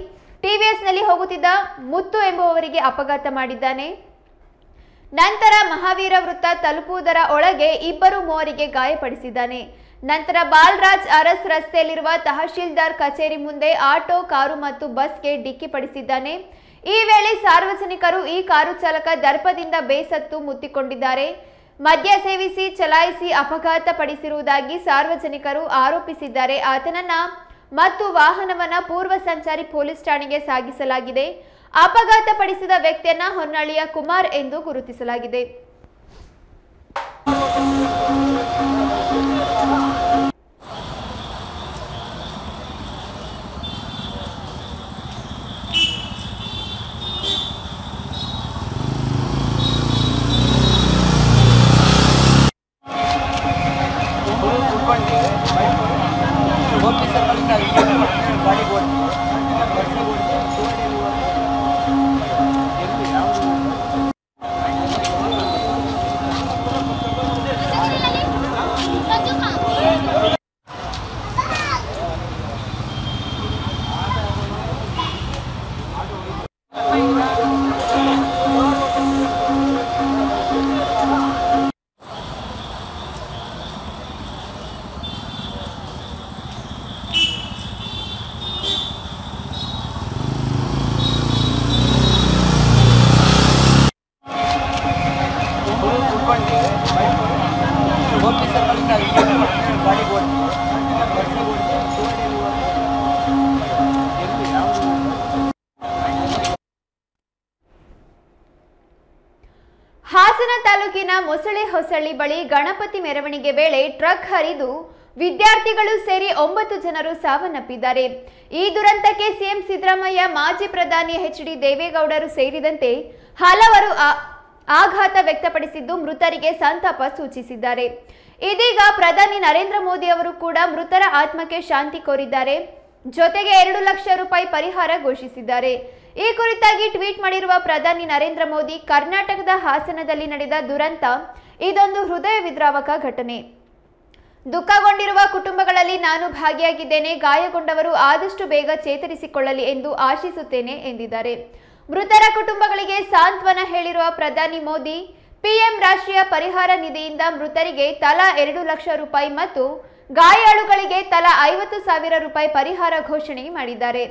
Speaker 1: ಟಿವಿಎಸ್ನಲ್ಲಿ ಹೋಗುತ್ತಿದ್ದ ಮುತ್ತು ಎಂಬುವವರಿಗೆ ಅಪಘಾತ ಮಾಡಿದ್ದಾನೆ. ನಂತರ ಮಹಾವೀರ ವೃತ್ತ ತಲುಪುವುದರ ಒಳಗೆ ಇಬ್ಬರು ಮೂವರಿಗೆ ಗಾಯಪಡಿಸಿದ್ದಾನೆ. ನಂತರ ಬಾಲರಾಜ್ ಅರಸ್ ರಸ್ತೆಯಲ್ಲಿರುವ ತಹಶೀಲ್ದಾರ್ ಕಚೇರಿ ಮುಂದೆ ಆಟೋ, ಕಾರು ಮತ್ತು ಬಸ್ಗೆ ಡಿಕ್ಕಿಪಡಿಸಿದ್ದಾನೆ. ಈ ವೇಳೆ ಸಾರ್ವಜನಿಕರು ಈ ಕಾರು ಚಾಲಕ ದರ್ಪದಿಂದ ಬೇಸತ್ತು ಮುತ್ತಿಕೊಂಡಿದ್ದಾರೆ. ಮದ್ಯ ಸೇವಿಸಿ ಚಲಾಯಿಸಿ ಅಪಘಾತ ಪಡಿಸಿರುವುದಾಗಿ ಸಾರ್ವಜನಿಕರು ಆರೋಪಿಸಿದ್ದಾರೆ. ಆತನನ್ನ ಮತ್ತು ವಾಹನವನ್ನ ಪೂರ್ವ ಸಂಚಾರಿ ಪೊಲೀಸ್ ಠಾಣೆಗೆ ಸಾಗಿಸಲಾಗಿದೆ. ಅಪಘಾತ ಪಡಿಸಿದ ವ್ಯಕ್ತಿಯನ್ನ ಹೊನ್ನಳ್ಳಿಯ ಕುಮಾರ್ ಎಂದು ಗುರುತಿಸಲಾಗಿದೆ. ಹಾಸನ ತಾಲೂಕಿನ ಮೊಸಳೆ ಹೊಸಳ್ಳಿ ಬಳಿ ಗಣಪತಿ ಮೆರವಣಿಗೆ ವೇಳೆ ಟ್ರಕ್ ಹರಿದು ವಿದ್ಯಾರ್ಥಿಗಳು ಸೇರಿ 9 ಜನರು ಸಾವನ್ನಪ್ಪಿದ್ದಾರೆ. ಈ ದುರಂತಕ್ಕೆ ಸಿಎಂ ಸಿದ್ದರಾಮಯ್ಯ, ಮಾಜಿ ಪ್ರಧಾನಿ ಎಚ್.ಡಿ. ದೇವೇಗೌಡರು ಸೇರಿದಂತೆ ಹಲವರು ಆಘಾತ ವ್ಯಕ್ತಪಡಿಸಿದ್ದು ಮೃತರಿಗೆ ಸಂತಾಪ ಸೂಚಿಸಿದ್ದಾರೆ. ಇದೀಗ ಪ್ರಧಾನಿ ನರೇಂದ್ರ ಮೋದಿ ಅವರು ಕೂಡ ಮೃತರ ಆತ್ಮಕ್ಕೆ ಶಾಂತಿ ಕೋರಿದ್ದಾರೆ. ಜೊತೆಗೆ 2 ಲಕ್ಷ ರೂಪಾಯಿ ಪರಿಹಾರ ಘೋಷಿಸಿದ್ದಾರೆ. ಈ ಕುರಿತಾಗಿ ಟ್ವೀಟ್ ಮಾಡಿರುವ ಪ್ರಧಾನಿ ನರೇಂದ್ರ ಮೋದಿ, ಕರ್ನಾಟಕದ ಹಾಸನದಲ್ಲಿ ನಡೆದ ದುರಂತ ಇದೊಂದು ಹೃದಯ ವಿದ್ರಾವಕ ಘಟನೆ. ದುಃಖಗೊಂಡಿರುವ ಕುಟುಂಬಗಳಲ್ಲಿ ನಾನು ಭಾಗಿಯಾಗಿದ್ದೇನೆ. ಗಾಯಗೊಂಡವರು ಆದಷ್ಟು ಬೇಗ ಚೇತರಿಸಿಕೊಳ್ಳಲಿ ಎಂದು ಆಶಿಸುತ್ತೇನೆ ಎಂದಿದ್ದಾರೆ. ಮೃತರ ಕುಟುಂಬಗಳಿಗೆ ಸಾಂತ್ವನ ಹೇಳಿರುವ ಪ್ರಧಾನಿ ಮೋದಿ, ಪಿಎಂ ರಾಷ್ಟ್ರೀಯ ಪರಿಹಾರ ನಿಧಿಯಿಂದ ಮೃತರಿಗೆ ತಲಾ 2 ಲಕ್ಷ ರೂಪಾಯಿ ಮತ್ತು ಗಾಯಾಳುಗಳಿಗೆ ತಲಾ 50,000 ರೂಪಾಯಿ ಪರಿಹಾರ ಘೋಷಣೆ ಮಾಡಿದ್ದಾರೆ.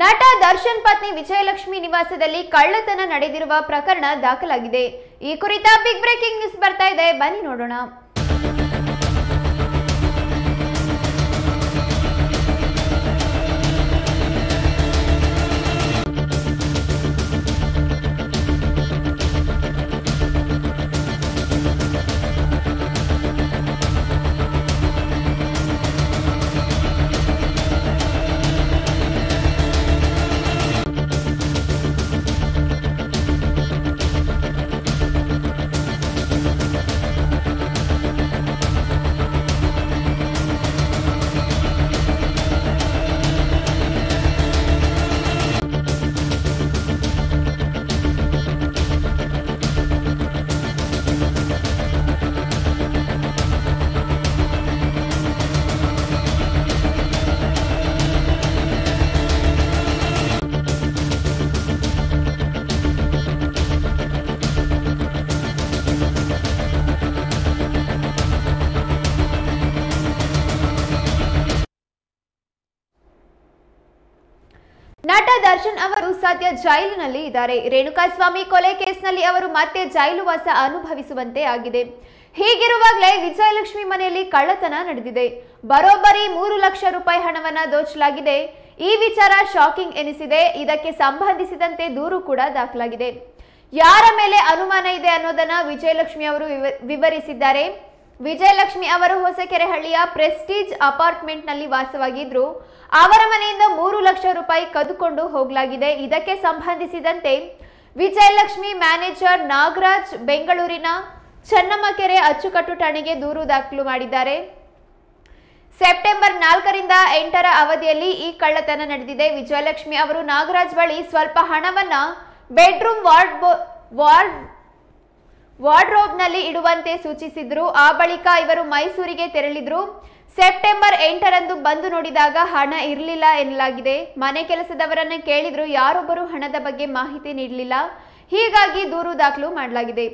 Speaker 1: ನಟ ದರ್ಶನ್ ಪತ್ನಿ ವಿಜಯಲಕ್ಷ್ಮಿ ನಿವಾಸದಲ್ಲಿ ಕಳ್ಳತನ ನಡೆದಿರುವ ಪ್ರಕರಣ ದಾಖಲಾಗಿದೆ. ಈ ಕುರಿತ ಬಿಗ್ ಬ್ರೇಕಿಂಗ್ ನ್ಯೂಸ್ ಬರ್ತಾ ಇದೆ, ಬನ್ನಿ ನೋಡೋಣ. ನಟ ದರ್ಶನ್ ಅವರು ಸದ್ಯ ಜೈಲಿನಲ್ಲಿ ಇದ್ದಾರೆ. ರೇಣುಕಾಸ್ವಾಮಿ ಕೊಲೆ ಕೇಸ್ನಲ್ಲಿ ಅವರು ಮತ್ತೆ ಜೈಲು ವಾಸ ಅನುಭವಿಸುವಂತೆ ಆಗಿದೆ. ಹೀಗಿರುವಾಗಲೇ ವಿಜಯಲಕ್ಷ್ಮಿ ಮನೆಯಲ್ಲಿ ಕಳ್ಳತನ ನಡೆದಿದೆ. ಬರೋಬ್ಬರಿ 3 ಲಕ್ಷ ರೂಪಾಯಿ ಹಣವನ್ನ ದೋಚಲಾಗಿದೆ. ಈ ವಿಚಾರ ಶಾಕಿಂಗ್ ಎನಿಸಿದೆ. ಇದಕ್ಕೆ ಸಂಬಂಧಿಸಿದಂತೆ ದೂರು ಕೂಡ ದಾಖಲಾಗಿದೆ. ಯಾರ ಮೇಲೆ ಅನುಮಾನ ಇದೆ ಅನ್ನೋದನ್ನ ವಿಜಯಲಕ್ಷ್ಮಿ ಅವರು ವಿವರಿಸಿದ್ದಾರೆ. ವಿಜಯಲಕ್ಷ್ಮಿ ಅವರು ಹೊಸಕೆರೆಹಳ್ಳಿಯ ಪ್ರೆಸ್ಟೀಜ್ ಅಪಾರ್ಟ್ಮೆಂಟ್ ನಲ್ಲಿ ವಾಸವಾಗಿದ್ರು. ಅವರ ಮನೆಯಿಂದ 3 ಲಕ್ಷ ರೂಪಾಯಿ ಕದ್ದುಕೊಂಡು ಹೋಗಲಾಗಿದೆ. ಇದಕ್ಕೆ ಸಂಬಂಧಿಸಿದಂತೆ ವಿಜಯಲಕ್ಷ್ಮಿ ಮ್ಯಾನೇಜರ್ ನಾಗರಾಜ್ ಬೆಂಗಳೂರಿನ ಚನ್ನಮ್ಮಕೆರೆ ಅಚ್ಚುಕಟ್ಟು ಠಾಣೆಗೆ ದೂರು ದಾಖಲು ಮಾಡಿದ್ದಾರೆ. ಸೆಪ್ಟೆಂಬರ್ 4ರಿಂದ 8ರ ಅವಧಿಯಲ್ಲಿ ಈ ಕಳ್ಳತನ ನಡೆದಿದೆ. ವಿಜಯಲಕ್ಷ್ಮಿ ಅವರು ನಾಗರಾಜ್ ಬಳಿ ಸ್ವಲ್ಪ ಹಣವನ್ನ ಬೆಡ್ರೂಮ್ ವಾರ್ಡ್ರೋಬ್ನಲ್ಲಿ ಇಡುವಂತೆ ಸೂಚಿಸಿದ್ರು. ಆ ಬಳಿಕ ಇವರು ಮೈಸೂರಿಗೆ ತೆರಳಿದ್ರು. ಸೆಪ್ಟೆಂಬರ್ 8ರಂದು ಬಂದು ನೋಡಿದಾಗ ಹಣ ಇರಲಿಲ್ಲ ಎನ್ನಲಾಗಿದೆ. ಮನೆ ಕೆಲಸದವರನ್ನ ಕೇಳಿದ್ರು, ಯಾರೊಬ್ಬರು ಹಣದ ಬಗ್ಗೆ ಮಾಹಿತಿ ನೀಡಲಿಲ್ಲ. ಹೀಗಾಗಿ ದೂರು ದಾಖಲು ಮಾಡಲಾಗಿದೆ.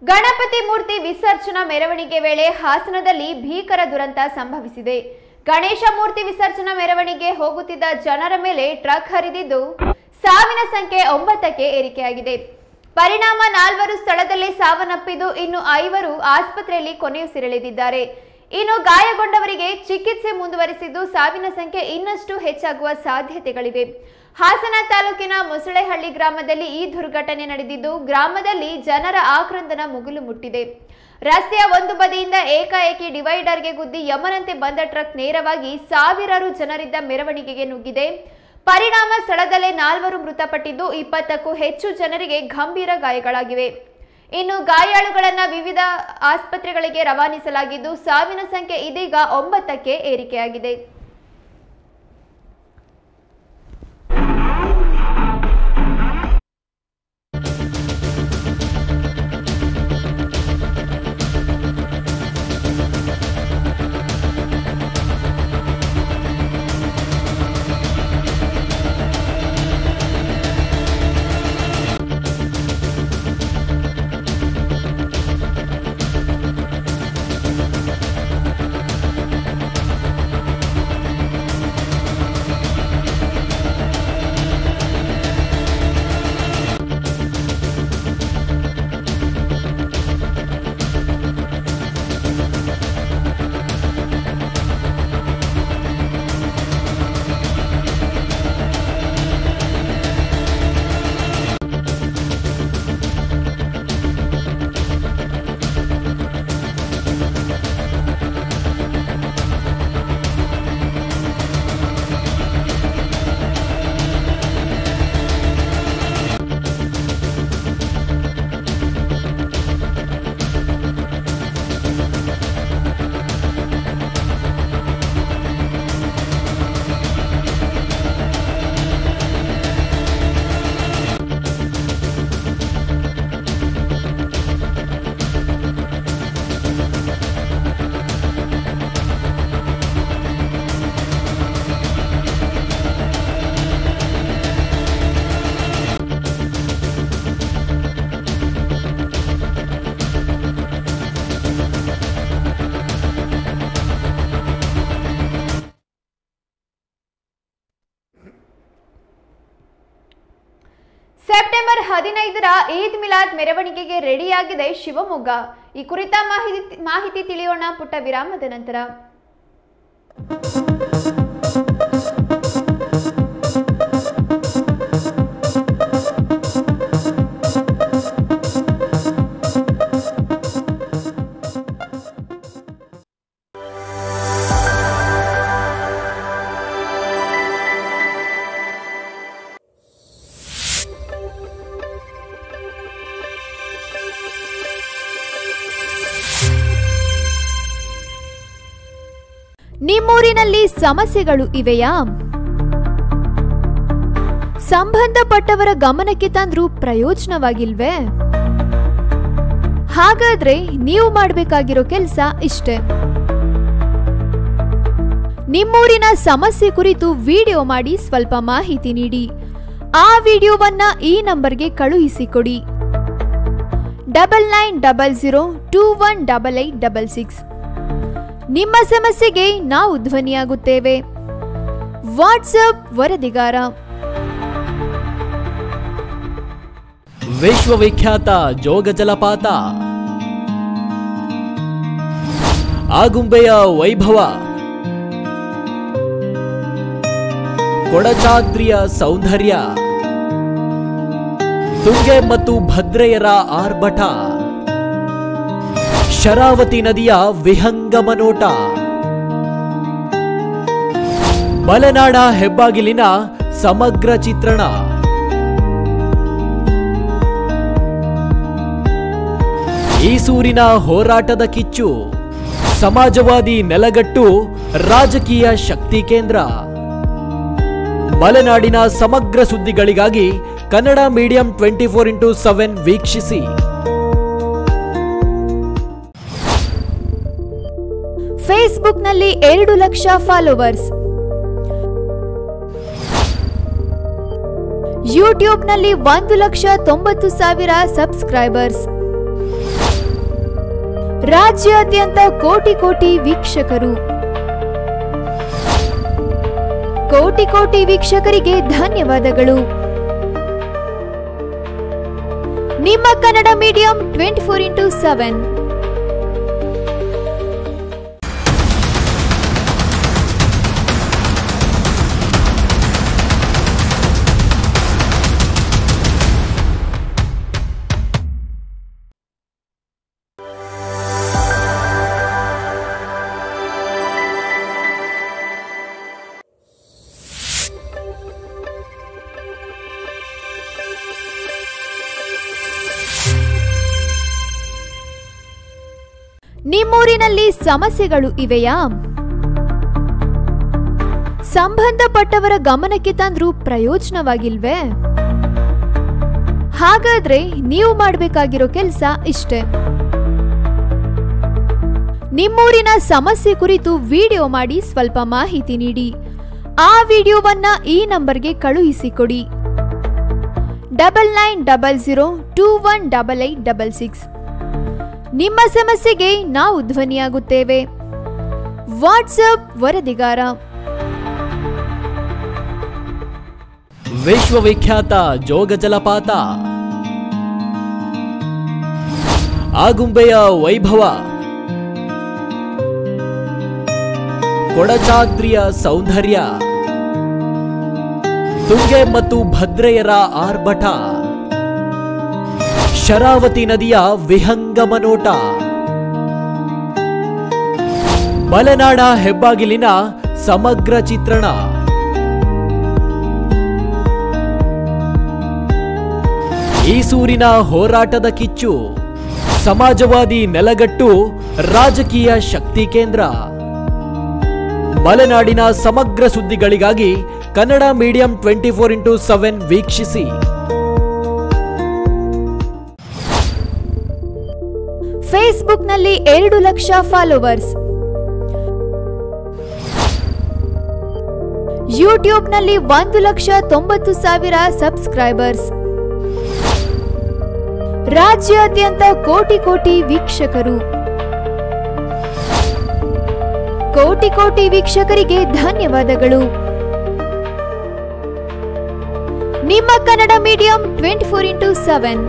Speaker 1: ಗಣಪತಿ ಮೂರ್ತಿ ವಿಸರ್ಜನಾ ಮೆರವಣಿಗೆ ವೇಳೆ ಹಾಸನದಲ್ಲಿ ಭೀಕರ ದುರಂತ ಸಂಭವಿಸಿದೆ. ಗಣೇಶ ಮೂರ್ತಿ ವಿಸರ್ಜನಾ ಮೆರವಣಿಗೆ ಹೋಗುತ್ತಿದ್ದ ಜನರ ಮೇಲೆ ಟ್ರಕ್ ಹರಿದಿದ್ದು ಸಾವಿನ ಸಂಖ್ಯೆ 9ಕ್ಕೆ ಏರಿಕೆಯಾಗಿದೆ. ಪರಿಣಾಮ 4 ಸ್ಥಳದಲ್ಲೇ ಸಾವನ್ನಪ್ಪಿದ್ದು ಇನ್ನು 5 ಆಸ್ಪತ್ರೆಯಲ್ಲಿ ಕೊನೆಯುಸಿರೆಳೆದಿದ್ದಾರೆ. ಇನ್ನು ಗಾಯಗೊಂಡವರಿಗೆ ಚಿಕಿತ್ಸೆ ಮುಂದುವರಿಸಿದ್ದು ಸಾವಿನ ಸಂಖ್ಯೆ ಇನ್ನಷ್ಟು ಹೆಚ್ಚಾಗುವ ಸಾಧ್ಯತೆಗಳಿವೆ. ಹಾಸನ ತಾಲೂಕಿನ ಮುಸಳೆಹಳ್ಳಿ ಗ್ರಾಮದಲ್ಲಿ ಈ ದುರ್ಘಟನೆ ನಡೆದಿದ್ದು ಗ್ರಾಮದಲ್ಲಿ ಜನರ ಆಕ್ರಂದನ ಮುಗಿಲು ಮುಟ್ಟಿದೆ. ರಸ್ತೆಯ ಒಂದು ಬದಿಯಿಂದ ಏಕಾಏಕಿ ಡಿವೈಡರ್ಗೆ ಗುದ್ದಿ ಯಮನಂತೆ ಬಂದ ಟ್ರಕ್ ನೇರವಾಗಿ ಸಾವಿರಾರು ಜನರಿದ್ದ ಮೆರವಣಿಗೆಗೆ ನುಗ್ಗಿದೆ. ಪರಿಣಾಮ ಸ್ಥಳದಲ್ಲೇ 4 ಮೃತಪಟ್ಟಿದ್ದು 20ಕ್ಕೂ ಹೆಚ್ಚು ಜನರಿಗೆ ಗಂಭೀರ ಗಾಯಗಳಾಗಿವೆ. ಇನ್ನು ಗಾಯಾಳುಗಳನ್ನು ವಿವಿಧ ಆಸ್ಪತ್ರೆಗಳಿಗೆ ರವಾನಿಸಲಾಗಿದ್ದು ಸಾವಿನ ಸಂಖ್ಯೆ ಇದೀಗ 9ಕ್ಕೆ ಏರಿಕೆಯಾಗಿದೆ. ಸೆಪ್ಟೆಂಬರ್ 15ರ ಈದ್ ಮಿಲಾದ್ ಮೆರವಣಿಗೆಗೆ ರೆಡಿಯಾಗಿದೆ ಶಿವಮೊಗ್ಗ. ಈ ಕುರಿತ ಮಾಹಿತಿ ತಿಳಿಯೋಣ ಪುಟ್ಟ ವಿರಾಮದ ನಂತರ. ನಿಮ್ಮೂರಿನಲ್ಲಿ ಸಮಸ್ಯೆಗಳು ಇವೆಯಾ? ಸಂಬಂಧಪಟ್ಟವರ ಗಮನಕ್ಕೆ ತಂದ್ರೂ ಪ್ರಯೋಜನವಾಗಿಲ್ವೇ? ಹಾಗಾದ್ರೆ ನೀವು ಮಾಡಬೇಕಾಗಿರೋ ಕೆಲಸ ಇಷ್ಟೇ. ನಿಮ್ಮೂರಿನ ಸಮಸ್ಯೆ ಕುರಿತು ವಿಡಿಯೋ ಮಾಡಿ ಸ್ವಲ್ಪ ಮಾಹಿತಿ ನೀಡಿ. ಆ ವಿಡಿಯೋವನ್ನ ಈ ನಂಬರ್ಗೆ ಕಳುಹಿಸಿಕೊಡಿ. 9900218866. ನಿಮ್ಮ ಸಮಸ್ಯೆಗೆ ನಾವು ಧ್ವನಿಯಾಗುತ್ತೇವೆ. ವಾಟ್ಸ್ಆಪ್ ವರದಿಗಾರ.
Speaker 4: ವಿಶ್ವವಿಖ್ಯಾತ ಜೋಗ ಜಲಪಾತ, ಆಗುಂಬೆಯ ವೈಭವ, ಕೊಡಚಾದ್ರಿಯ ಸೌಂದರ್ಯ, ತುಂಗೆ ಮತ್ತು ಭದ್ರೆಯರ ಆರ್ಭಟ, ಶರಾವತಿ ನದಿಯ ವಿಹಂಗಮ ನೋಟ, ಮಲೆನಾಡ ಹೆಬ್ಬಾಗಿಲಿನ ಸಮಗ್ರ ಚಿತ್ರಣ, ಈಸೂರಿನ ಹೋರಾಟದ ಕಿಚ್ಚು, ಸಮಾಜವಾದಿ ನೆಲಗಟ್ಟು ರಾಜಕೀಯ ಶಕ್ತಿ ಕೇಂದ್ರ. ಮಲೆನಾಡಿನ ಸಮಗ್ರ ಸುದ್ದಿಗಳಿಗಾಗಿ ಕನ್ನಡ ಮೀಡಿಯಂ 24x7 ವೀಕ್ಷಿಸಿ.
Speaker 1: ಫೇಸ್ಬುಕ್ನಲ್ಲಿ 2 ಲಕ್ಷ ಫಾಲೋವರ್ಸ್, ಯೂಟ್ಯೂಬ್ನಲ್ಲಿ 1,90,000 ಸಬ್ಸ್ಕ್ರೈಬರ್ಸ್, ರಾಜ್ಯಾದ್ಯಂತ ಕೋಟಿ ವೀಕ್ಷಕರು. ಕೋಟಿ ವೀಕ್ಷಕರಿಗೆ ಧನ್ಯವಾದಗಳು. ನಿಮ್ಮ ಕನ್ನಡ ಮೀಡಿಯಂ 24x7. ನಿಮ್ಮೂರಿನಲ್ಲಿ ಸಮಸ್ಯೆಗಳು ಇವೆಯಾ? ಸಂಬಂಧಪಟ್ಟವರ ಗಮನಕ್ಕೆ ತಂದ್ರೂ ಪ್ರಯೋಜನವಾಗಿಲ್ವೇ? ಹಾಗಾದ್ರೆ ನೀವು ಮಾಡಬೇಕಾಗಿರೋ ಕೆಲಸ ಇಷ್ಟೇ. ನಿಮ್ಮೂರಿನ ಸಮಸ್ಯೆ ಕುರಿತು ವಿಡಿಯೋ ಮಾಡಿ ಸ್ವಲ್ಪ ಮಾಹಿತಿ ನೀಡಿ. ಆ ವಿಡಿಯೋವನ್ನ ಈ ನಂಬರ್ಗೆ ಕಳುಹಿಸಿಕೊಡಿ. 9900218866. ನಿಮ್ಮ ಸಮಸ್ಯೆಗೆ ನಾವು ಧ್ವನಿಯಾಗುತ್ತೇವೆ. ವಾಟ್ಸ್ಆಪ್ ವರದಿಗಾರ.
Speaker 4: ವಿಶ್ವವಿಖ್ಯಾತ ಜೋಗ ಜಲಪಾತ, ಆಗುಂಬೆಯ ವೈಭವ, ಕೊಡಚಾದ್ರಿಯ ಸೌಂದರ್ಯ, ತುಂಗೆ ಮತ್ತು ಭದ್ರೆಯರ ಆರ್ಭಟ, ಶರಾವತಿ ನದಿಯ ವಿಹಂಗಮ ನೋಟ, ಮಲೆನಾಡ ಹೆಬ್ಬಾಗಿಲಿನ ಸಮಗ್ರ ಚಿತ್ರಣ, ಈಸೂರಿನ ಹೋರಾಟದ ಕಿಚ್ಚು, ಸಮಾಜವಾದಿ ನೆಲಗಟ್ಟು ರಾಜಕೀಯ ಶಕ್ತಿ ಕೇಂದ್ರ. ಮಲೆನಾಡಿನ ಸಮಗ್ರ ಸುದ್ದಿಗಳಿಗಾಗಿ ಕನ್ನಡ ಮೀಡಿಯಂ 24x7 ವೀಕ್ಷಿಸಿ.
Speaker 1: ಫೇಸ್ಬುಕ್ನಲ್ಲಿ 2 ಲಕ್ಷ ಫಾಲೋವರ್ಸ್, ಯೂಟ್ಯೂಬ್ನಲ್ಲಿ 1,90,000 ಸಬ್ಸ್ಕ್ರೈಬರ್ಸ್, ರಾಜ್ಯಾದ್ಯಂತ ಕೋಟಿ ವೀಕ್ಷಕರು. ಕೋಟಿ ವೀಕ್ಷಕರಿಗೆ ಧನ್ಯವಾದಗಳು. ನಿಮ್ಮ ಕನ್ನಡ ಮೀಡಿಯಂ 24x7.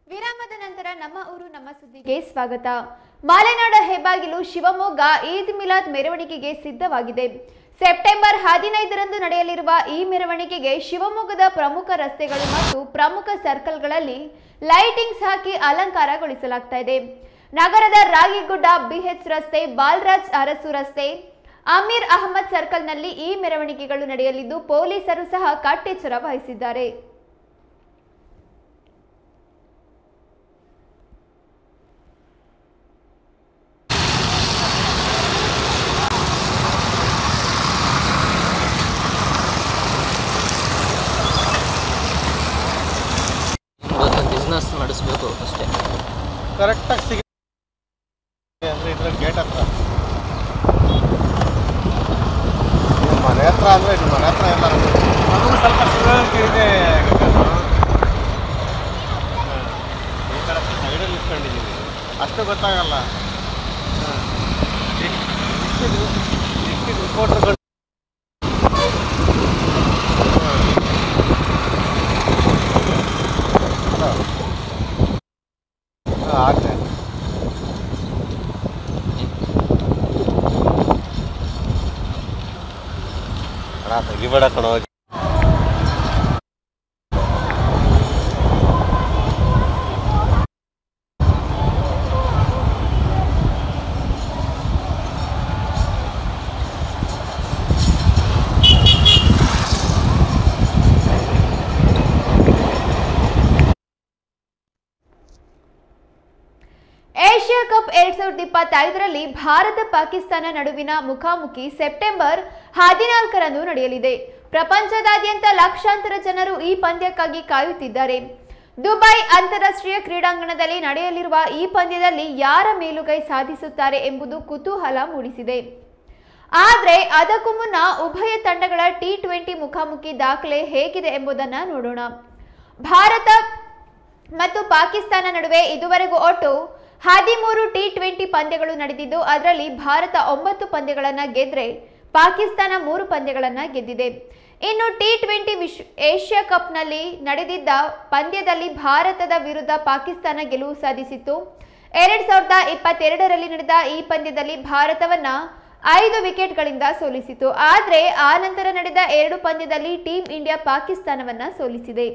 Speaker 1: ವಿರಾಮದ ನಂತರ ನಮ್ಮ ಊರು ನಮ್ಮ ಸುದ್ದಿಗೆ ಸ್ವಾಗತ. ಮಲೆನಾಡ ಹೆಬ್ಬಾಗಿಲು ಶಿವಮೊಗ್ಗ ಈದ್ ಮಿಲಾದ್ ಮೆರವಣಿಗೆಗೆ ಸಿದ್ಧವಾಗಿದೆ. ಸೆಪ್ಟೆಂಬರ್ 15ರಂದು ನಡೆಯಲಿರುವ ಈ ಮೆರವಣಿಗೆಗೆ ಶಿವಮೊಗ್ಗದ ಪ್ರಮುಖ ರಸ್ತೆಗಳು ಮತ್ತು ಪ್ರಮುಖ ಸರ್ಕಲ್ಗಳಲ್ಲಿ ಲೈಟಿಂಗ್ಸ್ ಹಾಕಿ ಅಲಂಕಾರಗೊಳಿಸಲಾಗ್ತಾ ಇದೆ. ನಗರದ ರಾಗಿಗುಡ್ಡ, ಬಿಎಚ್ ರಸ್ತೆ, ಬಾಲರಾಜ್ ಅರಸು ರಸ್ತೆ, ಅಮೀರ್ ಅಹಮದ್ ಸರ್ಕಲ್ನಲ್ಲಿ ಈ ಮೆರವಣಿಗೆಗಳು ನಡೆಯಲಿದ್ದು ಪೊಲೀಸರು ಸಹ ಕಟ್ಟೆಚ್ಚರ ವಹಿಸಿದ್ದಾರೆ.
Speaker 5: ಬಿಸ್ನೆಸ್ ನಡೆಸಬೇಕು ಅಷ್ಟೇ.
Speaker 6: ಕರೆಕ್ಟಾಗಿ ಸಿಗ ಅಂದರೆ ಇದರ ಗೇಟ್ ಹತ್ರ ಮನೆ ಹತ್ರ ಅಂದರೆ ಇದು ಮನೆ ಹತ್ರ ಎಲ್ಲ ನಮಗೂ ಸ್ವಲ್ಪ ತಿಳುವಳಿಕೆ ಇದೆ. ಈ ಥರ ಸೈಡಲ್ಲಿ ಇಟ್ಕೊಂಡಿದ್ದೀವಿ, ಅಷ್ಟು ಗೊತ್ತಾಗಲ್ಲ. ರಿಪೋರ್ಟ್ರುಗಳು ಆಗ್ತದೆ ಅಣ್ಣ ತೆಗಿಬೇಡ ಕಣೋ.
Speaker 1: ಏಷ್ಯಾ ಕಪ್ 2025ರಲ್ಲಿ ಭಾರತ ಪಾಕಿಸ್ತಾನ ನಡುವಿನ ಮುಖಾಮುಖಿ ಸೆಪ್ಟೆಂಬರ್ 14ರಂದು ನಡೆಯಲಿದೆ. ಪ್ರಪಂಚದಾದ್ಯಂತ ಲಕ್ಷಾಂತರ ಜನರು ಈ ಪಂದ್ಯಕ್ಕಾಗಿ ಕಾಯುತ್ತಿದ್ದಾರೆ. ದುಬೈ ಅಂತಾರಾಷ್ಟ್ರೀಯ ಕ್ರೀಡಾಂಗಣದಲ್ಲಿ ನಡೆಯಲಿರುವ ಈ ಪಂದ್ಯದಲ್ಲಿ ಯಾರ ಮೇಲುಗೈ ಸಾಧಿಸುತ್ತಾರೆ ಎಂಬುದು ಕುತೂಹಲ ಮೂಡಿಸಿದೆ. ಆದರೆ ಅದಕ್ಕೂ ಮುನ್ನ ಉಭಯ ತಂಡಗಳ T20 ಮುಖಾಮುಖಿ ದಾಖಲೆ ಹೇಗಿದೆ ಎಂಬುದನ್ನು ನೋಡೋಣ. ಭಾರತ ಮತ್ತು ಪಾಕಿಸ್ತಾನ ನಡುವೆ ಇದುವರೆಗೂ ಒಟ್ಟು 13 T20 ಪಂದ್ಯಗಳು ನಡೆದಿದ್ದು ಅದರಲ್ಲಿ ಭಾರತ 9 ಪಂದ್ಯಗಳನ್ನು ಗೆದ್ದರೆ ಪಾಕಿಸ್ತಾನ 3 ಪಂದ್ಯಗಳನ್ನು ಗೆದ್ದಿದೆ. ಇನ್ನು T20 ಏಷ್ಯಾ ಕಪ್ನಲ್ಲಿ ನಡೆದಿದ್ದ ಪಂದ್ಯದಲ್ಲಿ ಭಾರತದ ವಿರುದ್ಧ ಪಾಕಿಸ್ತಾನ ಗೆಲುವು ಸಾಧಿಸಿತ್ತು. 2022ರಲ್ಲಿ ನಡೆದ ಈ ಪಂದ್ಯದಲ್ಲಿ ಭಾರತವನ್ನ 5 ವಿಕೆಟ್ಗಳಿಂದ ಸೋಲಿಸಿತು. ಆದರೆ ಆ ನಂತರ ನಡೆದ 2 ಪಂದ್ಯದಲ್ಲಿ ಟೀಂ ಇಂಡಿಯಾ ಪಾಕಿಸ್ತಾನವನ್ನ ಸೋಲಿಸಿದೆ.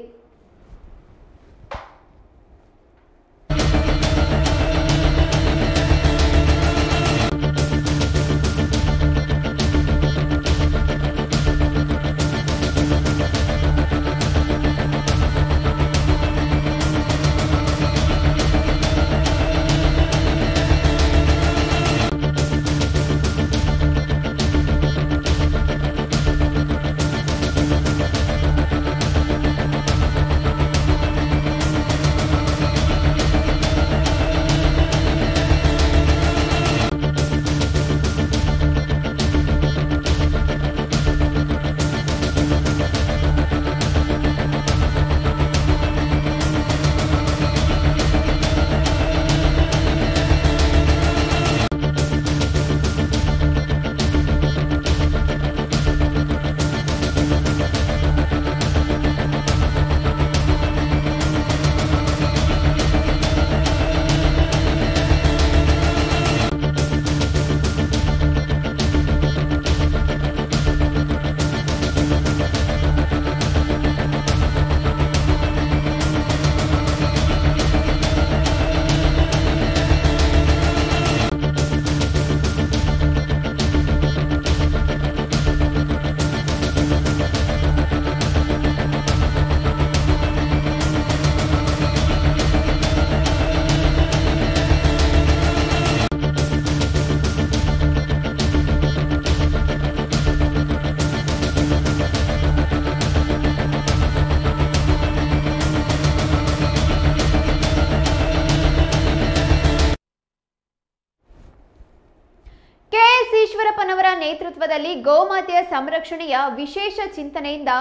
Speaker 1: ಈಶ್ವರಪ್ಪನವರ ನೇತೃತ್ವದಲ್ಲಿ ಗೋಮಾತೆಯ ಸಂರಕ್ಷಣೆಯ ವಿಶೇಷ ಚಿಂತನೆಯಿಂದ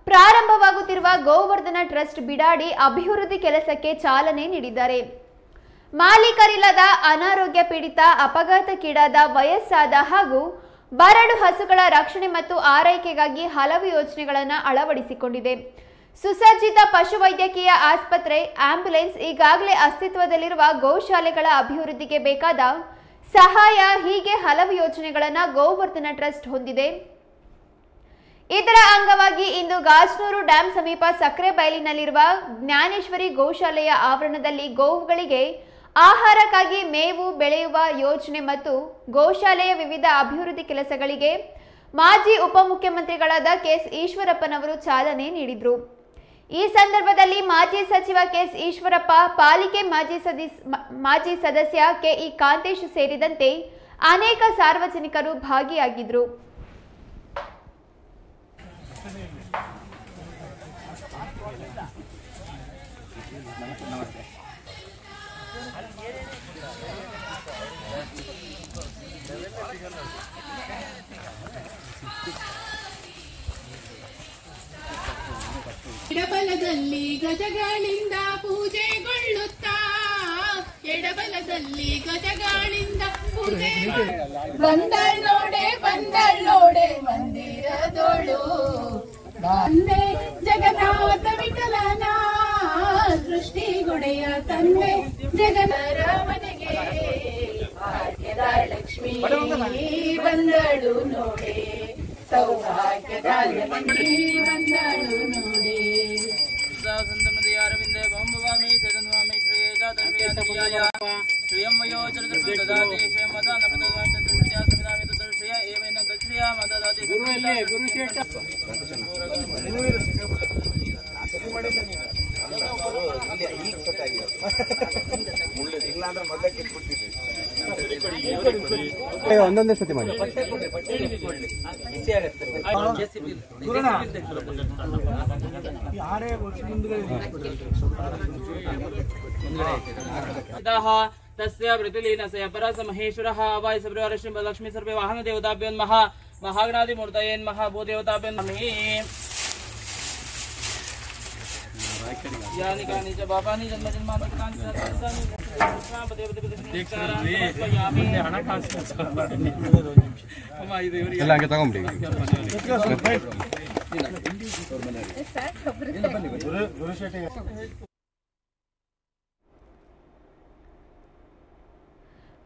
Speaker 1: ಪ್ರಾರಂಭವಾಗುತ್ತಿರುವ ಗೋವರ್ಧನ ಟ್ರಸ್ಟ್ ಬಿಡಾಡಿ ಅಭಿವೃದ್ಧಿ ಕೆಲಸಕ್ಕೆ ಚಾಲನೆ ನೀಡಿದ್ದಾರೆ. ಮಾಲೀಕರಿಲ್ಲದ ಅನಾರೋಗ್ಯ ಪೀಡಿತ, ಅಪಘಾತಕ್ಕೀಡಾದ, ವಯಸ್ಸಾದ ಹಾಗೂ ಬರಡು ಹಸುಗಳ ರಕ್ಷಣೆ ಮತ್ತು ಆರೈಕೆಗಾಗಿ ಹಲವು ಯೋಜನೆಗಳನ್ನು ಅಳವಡಿಸಿಕೊಂಡಿದೆ. ಸುಸಜ್ಜಿತ ಪಶುವೈದ್ಯಕೀಯ ಆಸ್ಪತ್ರೆ, ಆಂಬ್ಯುಲೆನ್ಸ್, ಈಗಾಗಲೇ ಅಸ್ತಿತ್ವದಲ್ಲಿರುವ ಗೋಶಾಲೆಗಳ ಅಭಿವೃದ್ಧಿಗೆ ಬೇಕಾದ ಸಹಾಯ ಹೀಗೆ ಹಲವು ಯೋಜನೆಗಳನ್ನು ಗೋವರ್ಧನ ಟ್ರಸ್ಟ್ ಹೊಂದಿದೆ. ಇದರ ಅಂಗವಾಗಿ ಇಂದು ಗಾಜನೂರು ಡ್ಯಾಂ ಸಮೀಪ ಸಕ್ರೆಬೈಲಿನಲ್ಲಿರುವ ಜ್ಞಾನೇಶ್ವರಿ ಗೋಶಾಲೆಯ ಆವರಣದಲ್ಲಿ ಗೋವುಗಳಿಗೆ ಆಹಾರಕ್ಕಾಗಿ ಮೇವು ಬೆಳೆಯುವ ಯೋಜನೆ ಮತ್ತು ಗೋಶಾಲೆಯ ವಿವಿಧ ಅಭಿವೃದ್ಧಿ ಕೆಲಸಗಳಿಗೆ ಮಾಜಿ ಉಪಮುಖ್ಯಮಂತ್ರಿಗಳಾದ ಕೆಎಸ್ ಈಶ್ವರಪ್ಪನವರು ಚಾಲನೆ ನೀಡಿದರು. ಈ ಸಂದರ್ಭದಲ್ಲಿ ಮಾಜಿ ಸಚಿವ ಕೆಎಸ್ ಈಶ್ವರಪ್ಪ, ಪಾಲಿಕೆ ಮಾಜಿ ಸದಸ್ಯ ಕೆಇ ಕಾಂತೇಶ್ ಸೇರಿದಂತೆ ಅನೇಕ ಸಾರ್ವಜನಿಕರು ಭಾಗಿಯಾಗಿದ್ದರು.
Speaker 7: ಎಡಬಲದಲ್ಲಿ ಗಜಗಳಿಂದ ಪೂಜೆಗೊಳ್ಳುತ್ತಾ, ಎಡಬಲದಲ್ಲಿ ಗಜಗಳಿಂದ ಪೂಜೆ ಬಂದಳ್ಳೋಡೆ ಬಂದಳ್ಳೋಡೆ ಮಂದಿರದೋಳು ತಂದೆ ಜಗನ್ನಾಥ ವಿಠಲನ ಸೃಷ್ಟಿಗೊಡೆಯ ತಂದೆ ಜಗನ್ನರ ಮನೆಗೆ ಭಾಗ್ಯದ ಲಕ್ಷ್ಮೀ ಬಂದಳು ನೋಡೆ, ಸೌಭಾಗ್ಯದ ಲಕ್ಷ್ಮೀ ಬಂದಳು ನೋಡೆ.
Speaker 8: ಅರವಿಂದೇ ಬಹುಭವಾಮಿ ಜಗನ್ವಾಮಿ ಶ್ರೇಯಜಾತರ್ಷಯಾಯ ಶ್ರಿಯಂ ವಯೋಚರದರ್ಶಯ ದದಾತಿ ಶ್ರೇಯಂ ಮದಾನ ಪ್ರದದಾತಿ ಸಂವಿಧಾನ ದರ್ಶಯ ಏವೇನ ದರ್ಶಯ ಮದಾತಿ ಗುರುಶ್ರೇಷ್ಠ
Speaker 6: ಒಂದೊಂದೇ ಸತಿ ಮಾಡಿ
Speaker 8: तस्य वृतिलीनस्य परस महेश्वरः अवाय सर्वश्री लक्ष्मी सर्वे वाहन देवताभ्यो नमः महागणादि मूर्तये नमः भूदेवताभ्यो नमः यानि कानि च पापानि जन्म जन्मान्तराणि
Speaker 6: ಎಲ್ಲ ಹಂಗೆ ತಗೊಂಬಿಡಿ.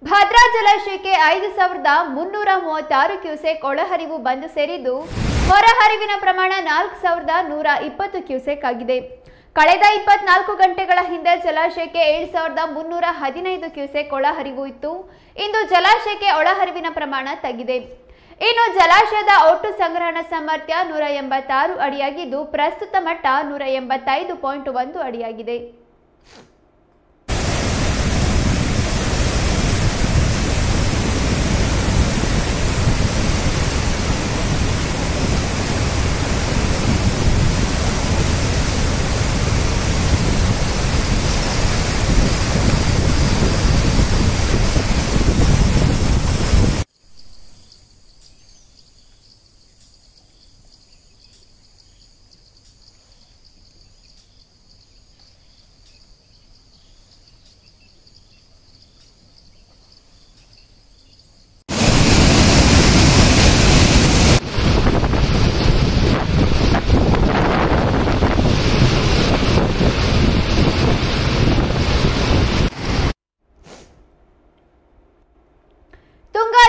Speaker 1: ಭದ್ರಾ ಜಲಾಶಯಕ್ಕೆ 5,336 ಕ್ಯೂಸೆಕ್ ಒಳಹರಿವು ಬಂದು ಸೇರಿದ್ದು ಹೊರಹರಿವಿನ ಪ್ರಮಾಣ 4,120 ಕ್ಯೂಸೆಕ್ ಆಗಿದೆ. ಕಳೆದ 24 ಗಂಟೆಗಳ ಹಿಂದೆ ಜಲಾಶಯಕ್ಕೆ 7,315 ಕ್ಯೂಸೆಕ್ ಒಳಹರಿವು ಇತ್ತು. ಇಂದು ಜಲಾಶಯಕ್ಕೆ ಒಳಹರಿವಿನ ಪ್ರಮಾಣ ತಗ್ಗಿದೆ. ಇನ್ನು ಜಲಾಶಯದ ಒಟ್ಟು ಸಂಗ್ರಹಣಾ ಸಾಮರ್ಥ್ಯ 186 ಅಡಿಯಾಗಿದ್ದು ಪ್ರಸ್ತುತ ಮಟ್ಟ 185.1 ಅಡಿಯಾಗಿದೆ.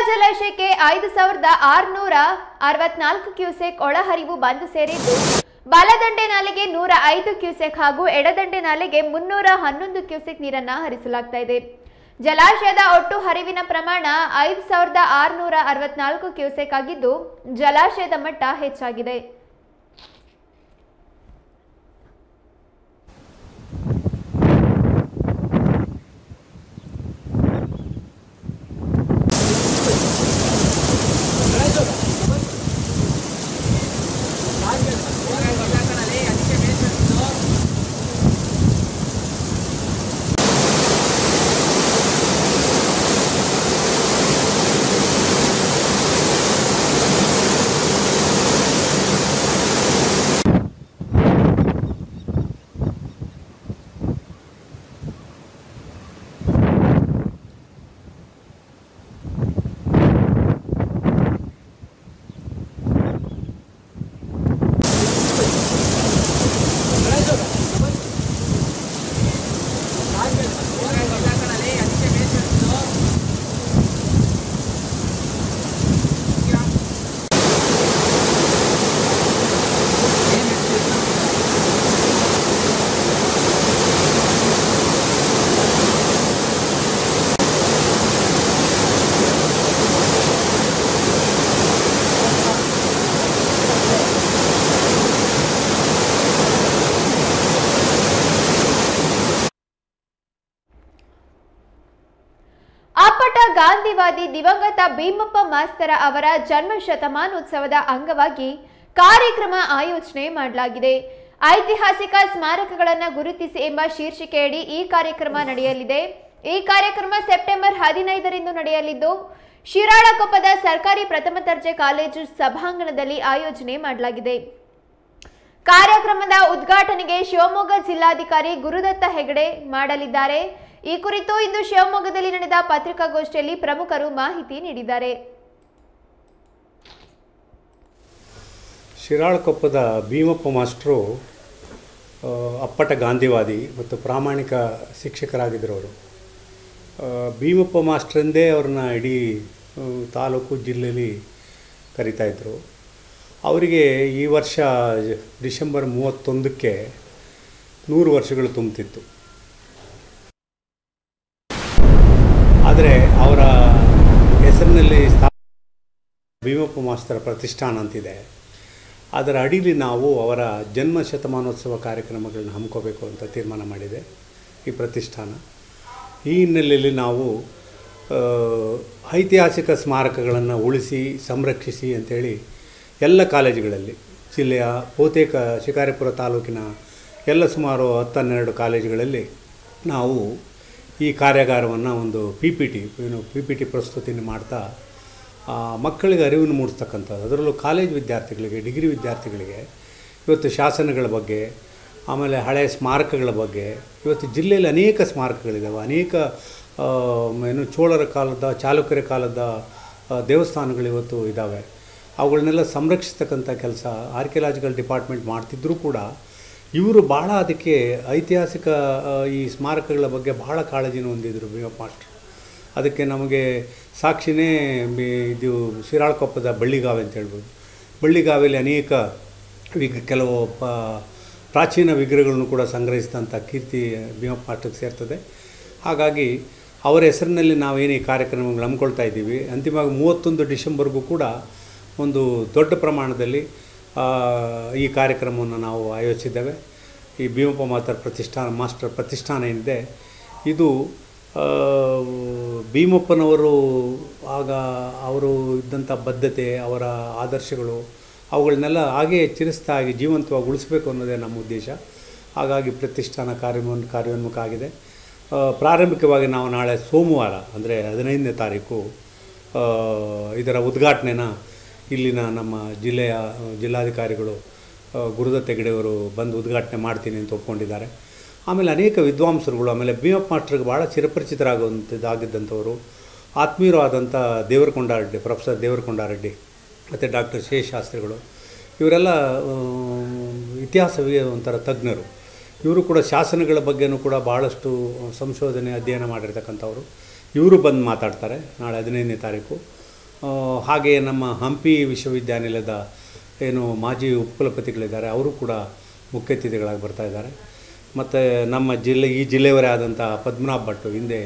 Speaker 1: ಜಲಾಶಯಕ್ಕೆ 5,664 ಕ್ಯೂಸೆಕ್ ಒಳಹರಿವು ಬಂದು ಸೇರಿದ್ದು ಬಲದಂಡೆ ನಾಲೆಗೆ 105 ಕ್ಯೂಸೆಕ್ ಹಾಗೂ ಎಡದಂಡೆ ನಾಲೆಗೆ 311 ಕ್ಯೂಸೆಕ್ ನೀರನ್ನು ಹರಿಸಲಾಗ್ತಾ ಇದೆ. ಜಲಾಶಯದ ಒಟ್ಟು ಹರಿವಿನ ಪ್ರಮಾಣ 5,664 ಕ್ಯೂಸೆಕ್ ಆಗಿದ್ದು ಜಲಾಶಯದ ಮಟ್ಟ ಹೆಚ್ಚಾಗಿದೆ. ಅಪ್ಪಟ ಗಾಂಧಿವಾದಿ ದಿವಂಗತ ಭೀಮಪ್ಪ ಮಾಸ್ತರ ಅವರ ಜನ್ಮ ಶತಮಾನೋತ್ಸವದ ಅಂಗವಾಗಿ ಕಾರ್ಯಕ್ರಮ ಆಯೋಜನೆ ಮಾಡಲಾಗಿದೆ. ಐತಿಹಾಸಿಕ ಸ್ಮಾರಕಗಳನ್ನು ಗುರುತಿಸಿ ಎಂಬ ಶೀರ್ಷಿಕೆಯಡಿ ಈ ಕಾರ್ಯಕ್ರಮ ನಡೆಯಲಿದೆ. ಈ ಕಾರ್ಯಕ್ರಮ ಸೆಪ್ಟೆಂಬರ್ 15ರಂದು ನಡೆಯಲಿದ್ದು ಶಿರಾಳಕೊಪ್ಪದ ಸರ್ಕಾರಿ ಪ್ರಥಮ ದರ್ಜೆ ಕಾಲೇಜು ಸಭಾಂಗಣದಲ್ಲಿ ಆಯೋಜನೆ ಮಾಡಲಾಗಿದೆ. ಕಾರ್ಯಕ್ರಮದ ಉದ್ಘಾಟನೆಗೆ ಶಿವಮೊಗ್ಗ ಜಿಲ್ಲಾಧಿಕಾರಿ ಗುರುದತ್ತ ಹೆಗಡೆ ಮಾಡಲಿದ್ದಾರೆ. ಈ ಕುರಿತು ಇಂದು ಶಿವಮೊಗ್ಗದಲ್ಲಿ ನಡೆದ ಪತ್ರಿಕಾಗೋಷ್ಠಿಯಲ್ಲಿ ಪ್ರಮುಖರು ಮಾಹಿತಿ ನೀಡಿದ್ದಾರೆ.
Speaker 9: ಶಿರಾಳಕೊಪ್ಪದ ಭೀಮಪ್ಪ ಮಾಸ್ಟರು ಅಪ್ಪಟ ಗಾಂಧಿವಾದಿ ಮತ್ತು ಪ್ರಾಮಾಣಿಕ ಶಿಕ್ಷಕರಾಗಿದ್ದರವರು. ಭೀಮಪ್ಪ ಮಾಸ್ಟರಿಂದೇ ಅವ್ರನ್ನ ಇಡೀ ತಾಲೂಕು ಜಿಲ್ಲೆಯಲ್ಲಿ ಕರೀತಾಯಿದ್ರು. ಅವರಿಗೆ ಈ ವರ್ಷ ಡಿಸೆಂಬರ್ 31ಕ್ಕೆ 100 ವರ್ಷಗಳು ತುಂಬುತ್ತಿತ್ತು. ಆದರೆ ಅವರ ಹೆಸರಿನಲ್ಲಿ ಭೀಮಪ್ಪ ಮಾಸ್ತರ ಪ್ರತಿಷ್ಠಾನ ಅಂತಿದೆ. ಅದರ ಅಡಿಯಲ್ಲಿ ನಾವು ಅವರ ಜನ್ಮ ಶತಮಾನೋತ್ಸವ ಕಾರ್ಯಕ್ರಮಗಳನ್ನ ಹಮ್ಮಿಕೋಬೇಕು ಅಂತ ತೀರ್ಮಾನ ಮಾಡಿದೆ ಈ ಪ್ರತಿಷ್ಠಾನ. ಈ ಹಿನ್ನೆಲೆಯಲ್ಲಿ ನಾವು ಐತಿಹಾಸಿಕ ಸ್ಮಾರಕಗಳನ್ನು ಉಳಿಸಿ ಸಂರಕ್ಷಿಸಿ ಅಂಥೇಳಿ ಎಲ್ಲ ಕಾಲೇಜುಗಳಲ್ಲಿ, ಜಿಲ್ಲೆಯ ಬಹುತೇಕ ಶಿಕಾರಿಪುರ ತಾಲೂಕಿನ ಎಲ್ಲ ಸುಮಾರು 10-12 ಕಾಲೇಜುಗಳಲ್ಲಿ ನಾವು ಈ ಕಾರ್ಯಾಗಾರವನ್ನು ಒಂದು ಪಿ ಪಿ ಟಿ ಪ್ರಸ್ತುತಿಯನ್ನು ಮಾಡ್ತಾ ಮಕ್ಕಳಿಗೆ ಅರಿವನ್ನು ಮೂಡಿಸ್ತಕ್ಕಂಥದ್ದು. ಅದರಲ್ಲೂ ಕಾಲೇಜ್ ವಿದ್ಯಾರ್ಥಿಗಳಿಗೆ, ಡಿಗ್ರಿ ವಿದ್ಯಾರ್ಥಿಗಳಿಗೆ ಇವತ್ತು ಶಾಸನಗಳ ಬಗ್ಗೆ, ಆಮೇಲೆ ಹಳೆಯ ಸ್ಮಾರಕಗಳ ಬಗ್ಗೆ, ಇವತ್ತು ಜಿಲ್ಲೆಯಲ್ಲಿ ಅನೇಕ ಸ್ಮಾರಕಗಳಿದ್ದಾವೆ. ಅನೇಕ ಚೋಳರ ಕಾಲದ, ಚಾಲುಕ್ಯರ ಕಾಲದ ದೇವಸ್ಥಾನಗಳು ಇವತ್ತು ಇದ್ದಾವೆ. ಅವುಗಳನ್ನೆಲ್ಲ ಸಂರಕ್ಷಿಸ್ತಕ್ಕಂಥ ಕೆಲಸ ಆರ್ಕಿಯಾಲಜಿಕಲ್ ಡಿಪಾರ್ಟ್ಮೆಂಟ್ ಮಾಡ್ತಿದ್ದರೂ ಕೂಡ ಇವರು ಭಾಳ ಅದಕ್ಕೆ ಐತಿಹಾಸಿಕ ಈ ಸ್ಮಾರಕಗಳ ಬಗ್ಗೆ ಭಾಳ ಕಾಳಜಿನ ಹೊಂದಿದ್ರು ಭೀಮಪ್ಪ ಮಾಸ್ಟರ್. ಅದಕ್ಕೆ ನಮಗೆ ಸಾಕ್ಷಿನೇ ಇದು ಶಿರಾಳಕೊಪ್ಪದ ಬಳ್ಳಿಗಾವೆ ಅಂತ ಹೇಳ್ಬೋದು. ಬಳ್ಳಿಗಾವೆಯಲ್ಲಿ ಅನೇಕ ಕೆಲವು ಪ್ರಾಚೀನ ವಿಗ್ರಹಗಳನ್ನು ಕೂಡ ಸಂಗ್ರಹಿಸಿದಂಥ ಕೀರ್ತಿ ಭೀಮಪ್ಪ ಮಾಸ್ಟರ್ಗೆ ಸೇರ್ತದೆ. ಹಾಗಾಗಿ ಅವರ ಹೆಸರಿನಲ್ಲಿ ನಾವೇನು ಈ ಕಾರ್ಯಕ್ರಮಗಳು ಹಮ್ಮಿಕೊಳ್ತಾ ಇದ್ದೀವಿ. ಅಂತಿಮವಾಗಿ 31 ಡಿಸೆಂಬರ್ಗೂ ಕೂಡ ಒಂದು ದೊಡ್ಡ ಪ್ರಮಾಣದಲ್ಲಿ ಈ ಕಾರ್ಯಕ್ರಮವನ್ನು ನಾವು ಆಯೋಜಿಸಿದ್ದೇವೆ. ಈ ಭೀಮಪ್ಪ ಮಾಸ್ಟರ್ ಪ್ರತಿಷ್ಠಾನ ಏನಿದೆ ಇದು ಭೀಮಪ್ಪನವರು ಆಗ ಅವರು ಇದ್ದಂಥ ಬದ್ಧತೆ, ಅವರ ಆದರ್ಶಗಳು ಅವುಗಳನ್ನೆಲ್ಲ ಹಾಗೇ ಚಿರಸ್ಥಾಗಿ ಜೀವಂತವಾಗಿ ಉಳಿಸಬೇಕು ಅನ್ನೋದೇ ನಮ್ಮ ಉದ್ದೇಶ. ಹಾಗಾಗಿ ಪ್ರತಿಷ್ಠಾನ ಕಾರ್ಯೋನ್ಮುಖ ಆಗಿದೆ. ಪ್ರಾರಂಭಿಕವಾಗಿ ನಾವು ನಾಳೆ ಸೋಮವಾರ ಅಂದರೆ 15ನೇ ತಾರೀಕು ಇದರ ಉದ್ಘಾಟನೆನ ಇಲ್ಲಿನ ನಮ್ಮ ಜಿಲ್ಲಾಧಿಕಾರಿಗಳು ಗುರುದತ್ ಹೆಗಡೆಯವರು ಬಂದು ಉದ್ಘಾಟನೆ ಮಾಡ್ತೀನಿ ಅಂತ ಒಪ್ಕೊಂಡಿದ್ದಾರೆ. ಆಮೇಲೆ ಅನೇಕ ವಿದ್ವಾಂಸರುಗಳು, ಆಮೇಲೆ ಭೀಮಪ್ಪ ಮಾಸ್ಟರ್ಗೆ ಭಾಳ ಚಿರಪರಿಚಿತರಾಗುವಂಥದ್ದಾಗಿದ್ದಂಥವರು ಆತ್ಮೀಯರು ಆದಂಥ ಪ್ರೊಫೆಸರ್ ದೇವರಕೊಂಡಾರೆಡ್ಡಿ ಮತ್ತು ಡಾಕ್ಟರ್ ಶೇಷಶಾಸ್ತ್ರಿಗಳು ಇವರೆಲ್ಲ ಇತಿಹಾಸವೇ ಒಂಥರ ತಜ್ಞರು. ಇವರು ಕೂಡ ಶಾಸನಗಳ ಬಗ್ಗೆನೂ ಕೂಡ ಭಾಳಷ್ಟು ಸಂಶೋಧನೆ ಅಧ್ಯಯನ ಮಾಡಿರ್ತಕ್ಕಂಥವ್ರು. ಇವರು ಬಂದು ಮಾತಾಡ್ತಾರೆ ನಾಳೆ 15ನೇ ತಾರೀಕು. ಹಾಗೆಯೇ ನಮ್ಮ ಹಂಪಿ ವಿಶ್ವವಿದ್ಯಾನಿಲಯದ ಏನು ಮಾಜಿ ಉಪಕುಲಪತಿಗಳಿದ್ದಾರೆ ಅವರು ಕೂಡ ಮುಖ್ಯ ಅತಿಥಿಗಳಾಗಿ ಬರ್ತಾಯಿದ್ದಾರೆ. ಮತ್ತು ನಮ್ಮ ಈ ಜಿಲ್ಲೆಯವರೇ ಆದಂಥ ಪದ್ಮನಾಭ್ ಭಟ್, ಹಿಂದೆ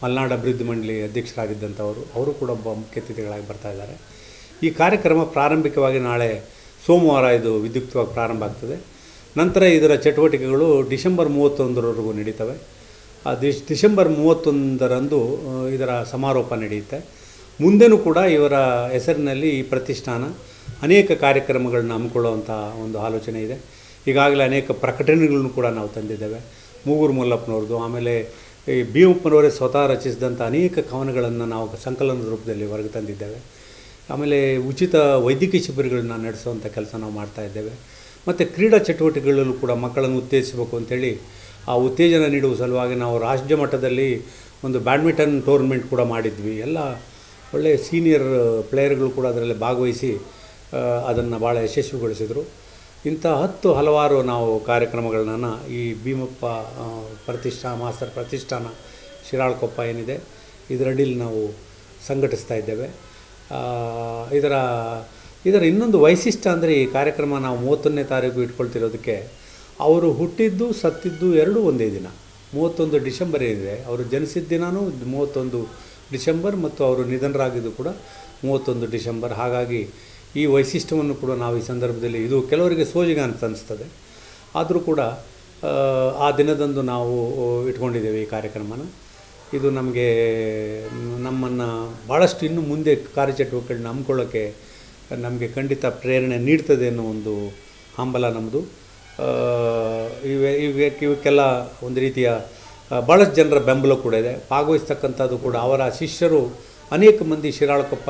Speaker 9: ಮಲೆನಾಡು ಅಭಿವೃದ್ಧಿ ಮಂಡಳಿ ಅಧ್ಯಕ್ಷರಾಗಿದ್ದಂಥವರು, ಅವರು ಕೂಡ ಮುಖ್ಯ ಅತಿಥಿಗಳಾಗಿ ಬರ್ತಾಯಿದ್ದಾರೆ. ಈ ಕಾರ್ಯಕ್ರಮ ಪ್ರಾರಂಭಿಕವಾಗಿ ನಾಳೆ ಸೋಮವಾರ ಇದು ವಿದ್ಯುಕ್ತವಾಗಿ ಪ್ರಾರಂಭ ಆಗ್ತದೆ. ನಂತರ ಇದರ ಚಟುವಟಿಕೆಗಳು ಡಿಸೆಂಬರ್ 31ರವರೆಗೂ ನಡೀತವೆ. ಡಿಸೆಂಬರ್ 31ರಂದು ಇದರ ಸಮಾರೋಪ ನಡೆಯುತ್ತೆ. ಮುಂದೆನೂ ಕೂಡ ಇವರ ಹೆಸರಿನಲ್ಲಿ ಈ ಪ್ರತಿಷ್ಠಾನ ಅನೇಕ ಕಾರ್ಯಕ್ರಮಗಳನ್ನ ಹಮ್ಮಿಕೊಳ್ಳುವಂಥ ಒಂದು ಆಲೋಚನೆ ಇದೆ. ಈಗಾಗಲೇ ಅನೇಕ ಪ್ರಕಟಣೆಗಳನ್ನು ಕೂಡ ನಾವು ತಂದಿದ್ದೇವೆ. ಮೂಗೂರು ಮಲ್ಲಪ್ಪನವ್ರದ್ದು, ಆಮೇಲೆ ಈ ಭೀಮಪ್ಪನವರೇ ಸ್ವತಃ ರಚಿಸಿದಂಥ ಅನೇಕ ಕವನಗಳನ್ನು ನಾವು ಸಂಕಲನದ ರೂಪದಲ್ಲಿ ಹೊರಗೆ ತಂದಿದ್ದೇವೆ. ಆಮೇಲೆ ಉಚಿತ ವೈದ್ಯಕೀಯ ಶಿಬಿರಗಳನ್ನ ನಡೆಸುವಂಥ ಕೆಲಸ ನಾವು ಮಾಡ್ತಾಯಿದ್ದೇವೆ. ಮತ್ತು ಕ್ರೀಡಾ ಚಟುವಟಿಕೆಗಳಲ್ಲೂ ಕೂಡ ಮಕ್ಕಳನ್ನು ಉತ್ತೇಜಿಸಬೇಕು ಅಂಥೇಳಿ ಆ ಉತ್ತೇಜನ ನೀಡುವ ಸಲುವಾಗಿ ನಾವು ರಾಜ್ಯ ಮಟ್ಟದಲ್ಲಿ ಒಂದು ಬ್ಯಾಡ್ಮಿಂಟನ್ ಟೂರ್ನಮೆಂಟ್ ಕೂಡ ಮಾಡಿದ್ವಿ. ಎಲ್ಲ ಒಳ್ಳೆಯ ಸೀನಿಯರ್ ಪ್ಲೇಯರ್ಗಳು ಕೂಡ ಅದರಲ್ಲಿ ಭಾಗವಹಿಸಿ ಅದನ್ನು ಭಾಳ ಯಶಸ್ವಿಗೊಳಿಸಿದರು. ಇಂಥ ಹಲವಾರು ನಾವು ಕಾರ್ಯಕ್ರಮಗಳನ್ನ ಈ ಭೀಮಪ್ಪ ಮಾಸ್ಟರ್ ಪ್ರತಿಷ್ಠಾನ ಶಿರಾಳಕೊಪ್ಪ ಏನಿದೆ ಇದರಡಿಯಲ್ಲಿ ನಾವು ಸಂಘಟಿಸ್ತಾ ಇದ್ದೇವೆ. ಇದರ ಇನ್ನೊಂದು ವೈಶಿಷ್ಟ್ಯ ಅಂದರೆ ಈ ಕಾರ್ಯಕ್ರಮ ನಾವು 31ನೇ ತಾರೀಕು ಇಟ್ಕೊಳ್ತಿರೋದಕ್ಕೆ ಅವರು ಹುಟ್ಟಿದ್ದು ಸತ್ತಿದ್ದು ಎರಡೂ ಒಂದೇ ದಿನ. 31 ಡಿಸೆಂಬರ್ ಏನಿದೆ ಅವರು ಜನಿಸಿದ ದಿನವೂ 31 ಡಿಸೆಂಬರ್ ಮತ್ತು ಅವರು ನಿಧನರಾಗಿದ್ದು ಕೂಡ 31 ಡಿಸೆಂಬರ್. ಹಾಗಾಗಿ ಈ ವೈಶಿಷ್ಟ್ಯವನ್ನು ಕೂಡ ನಾವು ಈ ಸಂದರ್ಭದಲ್ಲಿ, ಇದು ಕೆಲವರಿಗೆ ಸೋಜಿಗ ಅಂತ ಅನಿಸ್ತದೆ, ಆದರೂ ಕೂಡ ಆ ದಿನದಂದು ನಾವು ಇಟ್ಕೊಂಡಿದ್ದೇವೆ ಈ ಕಾರ್ಯಕ್ರಮನ. ಇದು ನಮ್ಮನ್ನು ಭಾಳಷ್ಟು ಇನ್ನು ಮುಂದೆ ಕಾರ್ಯಚಟುವಟಿಕೆಗಳನ್ನ ಹಮ್ಮಿಕೊಳ್ಳೋಕ್ಕೆ ನಮಗೆ ಖಂಡಿತ ಪ್ರೇರಣೆ ನೀಡ್ತದೆ ಅನ್ನೋ ಒಂದು ಹಂಬಲ ನಮ್ಮದು. ಇವಕ್ಕೆಲ್ಲ ಒಂದು ರೀತಿಯ ಭಾಳಷ್ಟು ಜನರ ಬೆಂಬಲ ಕೂಡ ಇದೆ. ಭಾಗವಹಿಸ್ತಕ್ಕಂಥದ್ದು ಕೂಡ ಅವರ ಶಿಷ್ಯರು ಅನೇಕ ಮಂದಿ ಶಿರಾಳಕೊಪ್ಪ,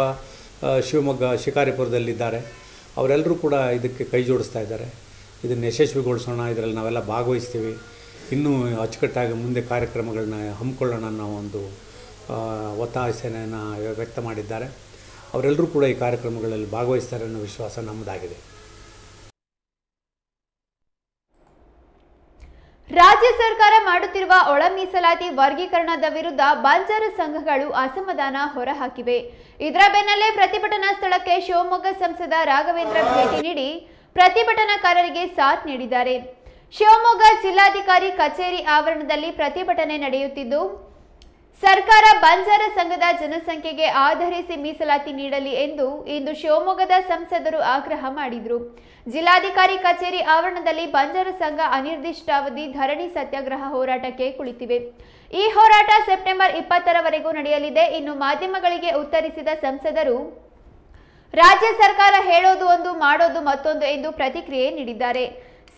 Speaker 9: ಶಿವಮೊಗ್ಗ, ಶಿಕಾರಿಪುರದಲ್ಲಿದ್ದಾರೆ. ಅವರೆಲ್ಲರೂ ಕೂಡ ಇದಕ್ಕೆ ಕೈ ಜೋಡಿಸ್ತಾ ಇದ್ದಾರೆ. ಇದನ್ನು ಯಶಸ್ವಿಗೊಳಿಸೋಣ, ಇದರಲ್ಲಿ ನಾವೆಲ್ಲ ಭಾಗವಹಿಸ್ತೀವಿ, ಇನ್ನೂ ಅಚ್ಚುಕಟ್ಟಾಗಿ ಮುಂದೆ ಕಾರ್ಯಕ್ರಮಗಳನ್ನ ಹಮ್ಮಿಕೊಳ್ಳೋಣ ಅನ್ನೋ ಒಂದು ಒತ್ತಾಸೆಯನ್ನು ವ್ಯಕ್ತ ಮಾಡಿದ್ದಾರೆ. ಅವರೆಲ್ಲರೂ ಕೂಡ ಈ ಕಾರ್ಯಕ್ರಮಗಳಲ್ಲಿ ಭಾಗವಹಿಸ್ತಾರೆ ಅನ್ನೋ ವಿಶ್ವಾಸ ನಮ್ಮದಾಗಿದೆ.
Speaker 1: ರಾಜ್ಯ ಸರ್ಕಾರ ಮಾಡುತ್ತಿರುವ ಒಳ ಮೀಸಲಾತಿ ವರ್ಗೀಕರಣದ ವಿರುದ್ಧ ಬಂಜಾರ ಸಂಘಗಳು ಅಸಮಾಧಾನ ಹೊರಹಾಕಿವೆ. ಇದರ ಬೆನ್ನಲ್ಲೇ ಪ್ರತಿಭಟನಾ ಸ್ಥಳಕ್ಕೆ ಶಿವಮೊಗ್ಗ ಸಂಸದ ರಾಘವೇಂದ್ರ ಭೇಟಿ ನೀಡಿ ಪ್ರತಿಭಟನಾಕಾರರಿಗೆ ಸಾಥ್ ನೀಡಿದ್ದಾರೆ. ಶಿವಮೊಗ್ಗ ಜಿಲ್ಲಾಧಿಕಾರಿ ಕಚೇರಿ ಆವರಣದಲ್ಲಿ ಪ್ರತಿಭಟನೆ ನಡೆಯುತ್ತಿದ್ದು, ಸರ್ಕಾರ ಬಂಜಾರ ಸಂಘದ ಜನಸಂಖ್ಯೆಗೆ ಆಧರಿಸಿ ಮೀಸಲಾತಿ ನೀಡಲಿ ಎಂದು ಇಂದು ಶಿವಮೊಗ್ಗದ ಸಂಸದರು ಆಗ್ರಹ ಮಾಡಿದರು. ಜಿಲ್ಲಾಧಿಕಾರಿ ಕಚೇರಿ ಆವರಣದಲ್ಲಿ ಬಂಜಾರ ಸಂಘ ಅನಿರ್ದಿಷ್ಟಾವಧಿ ಧರಣಿ ಸತ್ಯಾಗ್ರಹ ಹೋರಾಟಕ್ಕೆ ಕುಳಿತಿವೆ. ಈ ಹೋರಾಟ ಸೆಪ್ಟೆಂಬರ್ 20ರವರೆಗೂ ನಡೆಯಲಿದೆ. ಇನ್ನು ಮಾಧ್ಯಮಗಳಿಗೆ ಉತ್ತರಿಸಿದ ಸಂಸದರು ರಾಜ್ಯ ಸರ್ಕಾರ ಹೇಳೋದು ಒಂದು ಮಾಡೋದು ಮತ್ತೊಂದು ಎಂದು ಪ್ರತಿಕ್ರಿಯೆ ನೀಡಿದ್ದಾರೆ.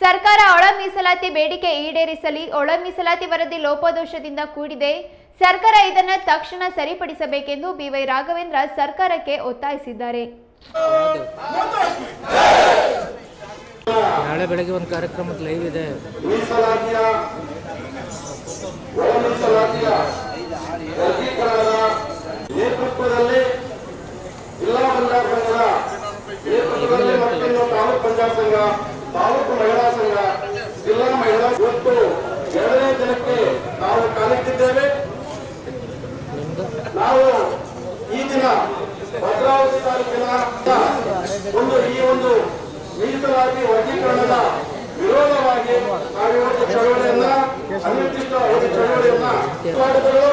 Speaker 1: ಸರ್ಕಾರ ಒಳ ಮೀಸಲಾತಿ ಬೇಡಿಕೆ ಈಡೇರಿಸಲಿ. ಒಳ ಮೀಸಲಾತಿ ವರದಿ ಲೋಪದೋಷದಿಂದ ಕೂಡಿದೆ. ಸರ್ಕಾರ ಇದನ್ನು ತಕ್ಷಣ ಸರಿಪಡಿಸಬೇಕೆಂದು ಬಿವೈ ರಾಘವೇಂದ್ರ ಸರ್ಕಾರಕ್ಕೆ ಒತ್ತಾಯಿಸಿದ್ದಾರೆ.
Speaker 5: ನಾಳೆ ಬೆಳಗ್ಗೆ ಒಂದು ಕಾರ್ಯಕ್ರಮದ ಲೈವ್ ಇದೆ.
Speaker 10: ನೇತೃತ್ವದಲ್ಲಿ ಜಿಲ್ಲಾ ಪಂಚಾಯತ್ ಸಂಘದ ನೇತೃತ್ವದಲ್ಲಿ ಮತ್ತು ತಾಲೂಕು ಪಂಚಾಯತ್ ಸಂಘ, ತಾಲೂಕು ಮಹಿಳಾ ಸಂಘ, ಜಿಲ್ಲಾ ಮಹಿಳಾ ಇವತ್ತು 2ನೇ ದಿನಕ್ಕೆ ನಾವು ಕಾಲಿಟ್ಟಿದ್ದೇವೆ. ನಾವು ಈ ದಿನ ಭದ್ರಾವತಿ ತಾಲೂಕಿನ ಈ ಒಂದು ಮೀಸಲಾತಿ ವರ್ಗೀಕರಣದ ವಿರೋಧವಾಗಿ ನಾವಿವತ್ತು ಚಳವಳಿಯನ್ನ ಅನಿರ್ದಿಷ್ಟ ಅವಧಿ ಚಳವಳಿಯನ್ನ ಮಾಡಿದರು.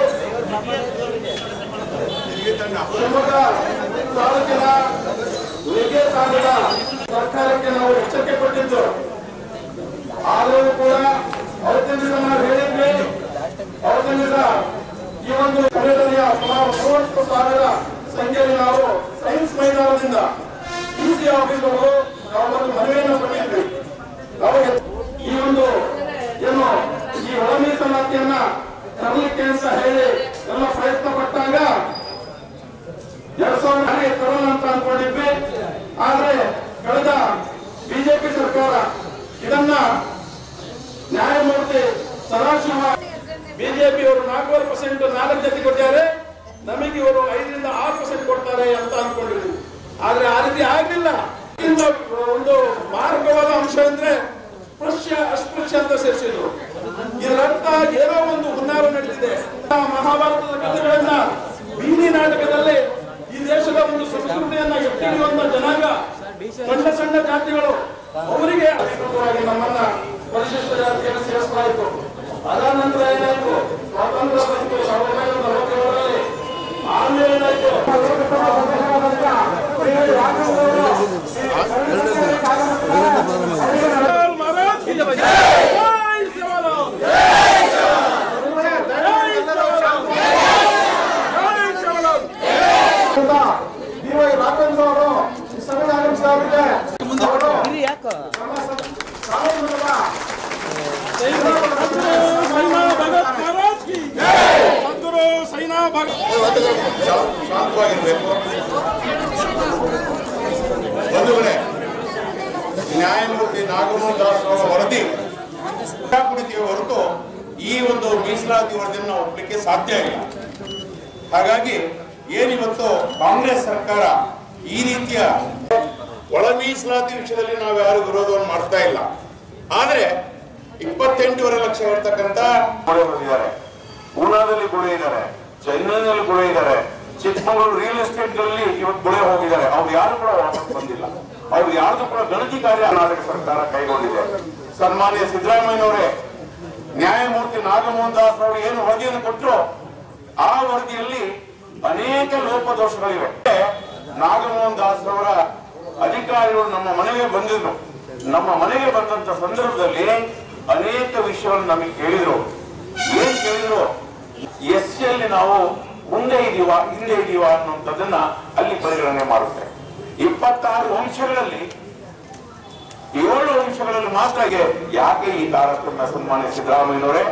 Speaker 10: ಶಿವಮೊಗ್ಗ ತಾಲೂಕಿನ ಲಿಗೆ ತಾಂಡದ ಸರ್ಕಾರಕ್ಕೆ ನಾವು ಎಚ್ಚರಿಕೆ ಕೊಟ್ಟಿದ್ದು, ಆದರೂ ಕೂಡ ಅವತ್ತಿನ ದಿನ ನಾವು ಹೇಳಿದ್ವಿ. ಅವತ್ತಿನ ದಿನ ಈ ಒಂದು ಸಂಘಟನೆಯ ಸುಮಾರು 30,000 ಸಂಖ್ಯೆಯಲ್ಲಿ ನಾವು ಸೈನ್ಸ್ ಮೈದಾನದಿಂದ ಯುಸಿ ಆಫೀಸರು ನಾವು ಒಂದು ಮನವಿಯನ್ನು ಕೊಟ್ಟಿದ್ವಿ. ನಾವು ಈ ಒಂದು ಏನು ಈ ಒಳ ಮೀಸಲಾತಿಯನ್ನ ತರಲಿಕ್ಕೆ ಅಂತ ಹೇಳಿ ಎಲ್ಲ ಪ್ರಯತ್ನ ಪಟ್ಟಾಗ 2000 ತರೋಣ ಅಂತ ಅನ್ಕೊಂಡಿದ್ವಿ. ಆದ್ರೆ ಕಳೆದ ಬಿಜೆಪಿ ಸರ್ಕಾರ ಇದನ್ನ ನ್ಯಾಯಮೂರ್ತಿ ಸದಾಶಿವ ಬಿಜೆಪಿ ಅವರು 4% 4 ಜೊತೆ ಕೊಟ್ಟಿದ್ದಾರೆ, ನಮಗೆ ಇವರು 5ರಿಂದ 6% ಕೊಡ್ತಾರೆ ಅಂತ ಅನ್ಕೊಂಡಿದ್ವಿ. ಆದ್ರೆ ಆ ರೀತಿ ಆಗಲಿಲ್ಲ. ಒಂದು ಮಾರ್ಗವಾದ ಅಂಶ ಅಂದ್ರೆ ಅಸ್ಪೃಶ್ಯ ಅಂತ ಸೇರಿಸಿದ್ರು. ಇದರರ್ಥ ಏನೋ ಒಂದು ಹುನ್ನಾರ ನಡೆದಿದೆ. ಮಹಾಭಾರತದ ಕಥೆಗಳನ್ನ ಬೀದಿ ನಾಟಕದಲ್ಲಿ ಈ ದೇಶದ ಒಂದು ಸಂಸ್ಕೃತಿಯನ್ನ ಎತ್ತಿಡುವಂತ ಜನಾಂಗ ಸಣ್ಣ ಜಾತಿಗಳು ಅವರಿಗೆ ಅಧಿಕೃತವಾಗಿ ನಮ್ಮನ್ನ ಪರಿಶಿಷ್ಟ ಜಾತಿಯನ್ನು ಸೇರಿಸಲಾಯಿತು. ಅದಾದ ನಂತರ ಏನಾಯ್ತು, ಸ್ವಾತಂತ್ರ್ಯ ಬಂತು 1947ರಲ್ಲಿ. ಆಮೇಲೆ ಏನಾಯ್ತು,
Speaker 11: ಶಾಂತವಾಗಿರ್ಬೇಕು. ಒಂದು ಕಡೆ ನ್ಯಾಯಮೂರ್ತಿ ನಾಗಮೋಹನ್ ದಾಸ್ ಅವರ ವರದಿ ಕುಡಿತೀವಿ ಹೊರತು ಈ ಒಂದು ಮೀಸಲಾತಿ ವರದಿಯನ್ನು ಒಪ್ಪಲಿಕ್ಕೆ ಸಾಧ್ಯ ಇಲ್ಲ. ಹಾಗಾಗಿ ಏನಿವತ್ತು ಕಾಂಗ್ರೆಸ್ ಸರ್ಕಾರ ಈ ರೀತಿಯ ಒಳ ಮೀಸಲಾತಿ ವಿಷಯದಲ್ಲಿ ನಾವು ಯಾರು ವಿರೋಧವನ್ನು ಮಾಡ್ತಾ ಇಲ್ಲ. ಆದ್ರೆ 28.5 ಲಕ್ಷ ಇರ್ತಕ್ಕಂಥ ಇದ್ದಾರೆ, ಪೂನಾದಲ್ಲಿ ಗುಳೆ ಇದ್ದಾರೆ, ಚೆನ್ನೈನಲ್ಲಿ ಗುಳೆ ಇದ್ದಾರೆ, ಚಿಕ್ಕಮಗಳೂರು ರಿಯಲ್ ಎಸ್ಟೇಟ್ ಗಳಲ್ಲಿ ಇವತ್ತು ಗುಳೆ ಹೋಗಿದ್ದಾರೆ. ಅವ್ರು ಯಾರು ಕೂಡ ವಾಪಸ್ ಬಂದಿಲ್ಲ. ಅವ್ರು ಯಾರ್ದು ಕೂಡ ಗಣತಿ ಕಾರ್ಯ ಕರ್ನಾಟಕ ಸರ್ಕಾರ ಕೈಗೊಂಡಿದೆ. ಸನ್ಮಾನ್ಯ ಸಿದ್ದರಾಮಯ್ಯನವರೇ ನ್ಯಾಯಮೂರ್ತಿ ನಾಗಮೋಹನ್ ದಾಸ್ ಅವರು ಏನು ವರದಿಯನ್ನು ಕೊಟ್ಟರು, ಆ ವರದಿಯಲ್ಲಿ ಅನೇಕ ಲೋಪದೋಷಗಳಿವೆ. ನಾಗಮೋಹನ್ ದಾಸ್ ಅವರ ಅಧಿಕಾರಿಗಳು ನಮ್ಮ ಮನೆಗೆ ಬಂದಿದ್ರು. ನಮ್ಮ ಮನೆಗೆ ಬಂದಂತ ಸಂದರ್ಭದಲ್ಲಿ ಅನೇಕ ವಿಷಯವನ್ನು ನಮಗೆ ಕೇಳಿದ್ರು. ಏನ್ ಕೇಳಿದ್ರು, ಎಸ್ಸಿಯಲ್ಲಿ ನಾವು ಮುಂದೆ ಇದೀವ ಹಿಂದೆ ಇದೀವ ಅನ್ನುವಂಥದ್ದನ್ನ ಅಲ್ಲಿ ಪರಿಗಣನೆ ಮಾಡುತ್ತೆ. 26 ಅಂಶಗಳಲ್ಲಿ 7 ಅಂಶಗಳಲ್ಲಿ ಮಾತ್ರ ಯಾಕೆ ಈ ತಾರತಮ್ಯ? ಸನ್ಮಾನ್ಯ ಸಿದ್ದರಾಮಯ್ಯನವರೇ,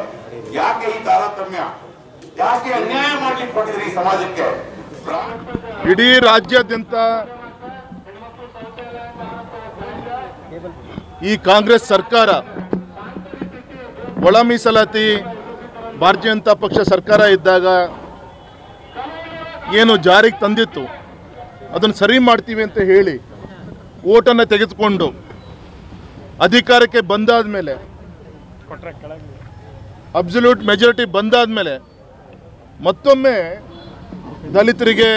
Speaker 11: ಯಾಕೆ ಈ ತಾರತಮ್ಯ? ಯಾಕೆ ಅನ್ಯಾಯ ಮಾಡ್ಲಿಕ್ಕೆ ಕೊಟ್ಟಿದ್ರಿ ಈ ಸಮಾಜಕ್ಕೆ?
Speaker 3: ಇಡೀ ರಾಜ್ಯಾದ್ಯಂತ ಈ ಕಾಂಗ್ರೆಸ್ ಸರ್ಕಾರ ಒಳ ಮೀಸಲಾತಿ ಭಾರತೀಯ ಜನತಾ ಪಕ್ಷ ಸರ್ಕಾರ ಇದ್ದಾಗ ಏನು ಜಾರಿಗೆ ತಂದಿತ್ತು ಅದನ್ನು ಸರಿ ಮಾಡ್ತೀವಿ ಅಂತ ಹೇಳಿ ಓಟನ್ನು ತೆಗೆದುಕೊಂಡು ಅಧಿಕಾರಕ್ಕೆ ಬಂದಾದ ಮೇಲೆ, ಅಬ್ಸಲ್ಯೂಟ್ ಮೆಜಾರಿಟಿ ಬಂದಾದ ಮೇಲೆ ಮತ್ತೊಮ್ಮೆ ದಲಿತರಿಗೆ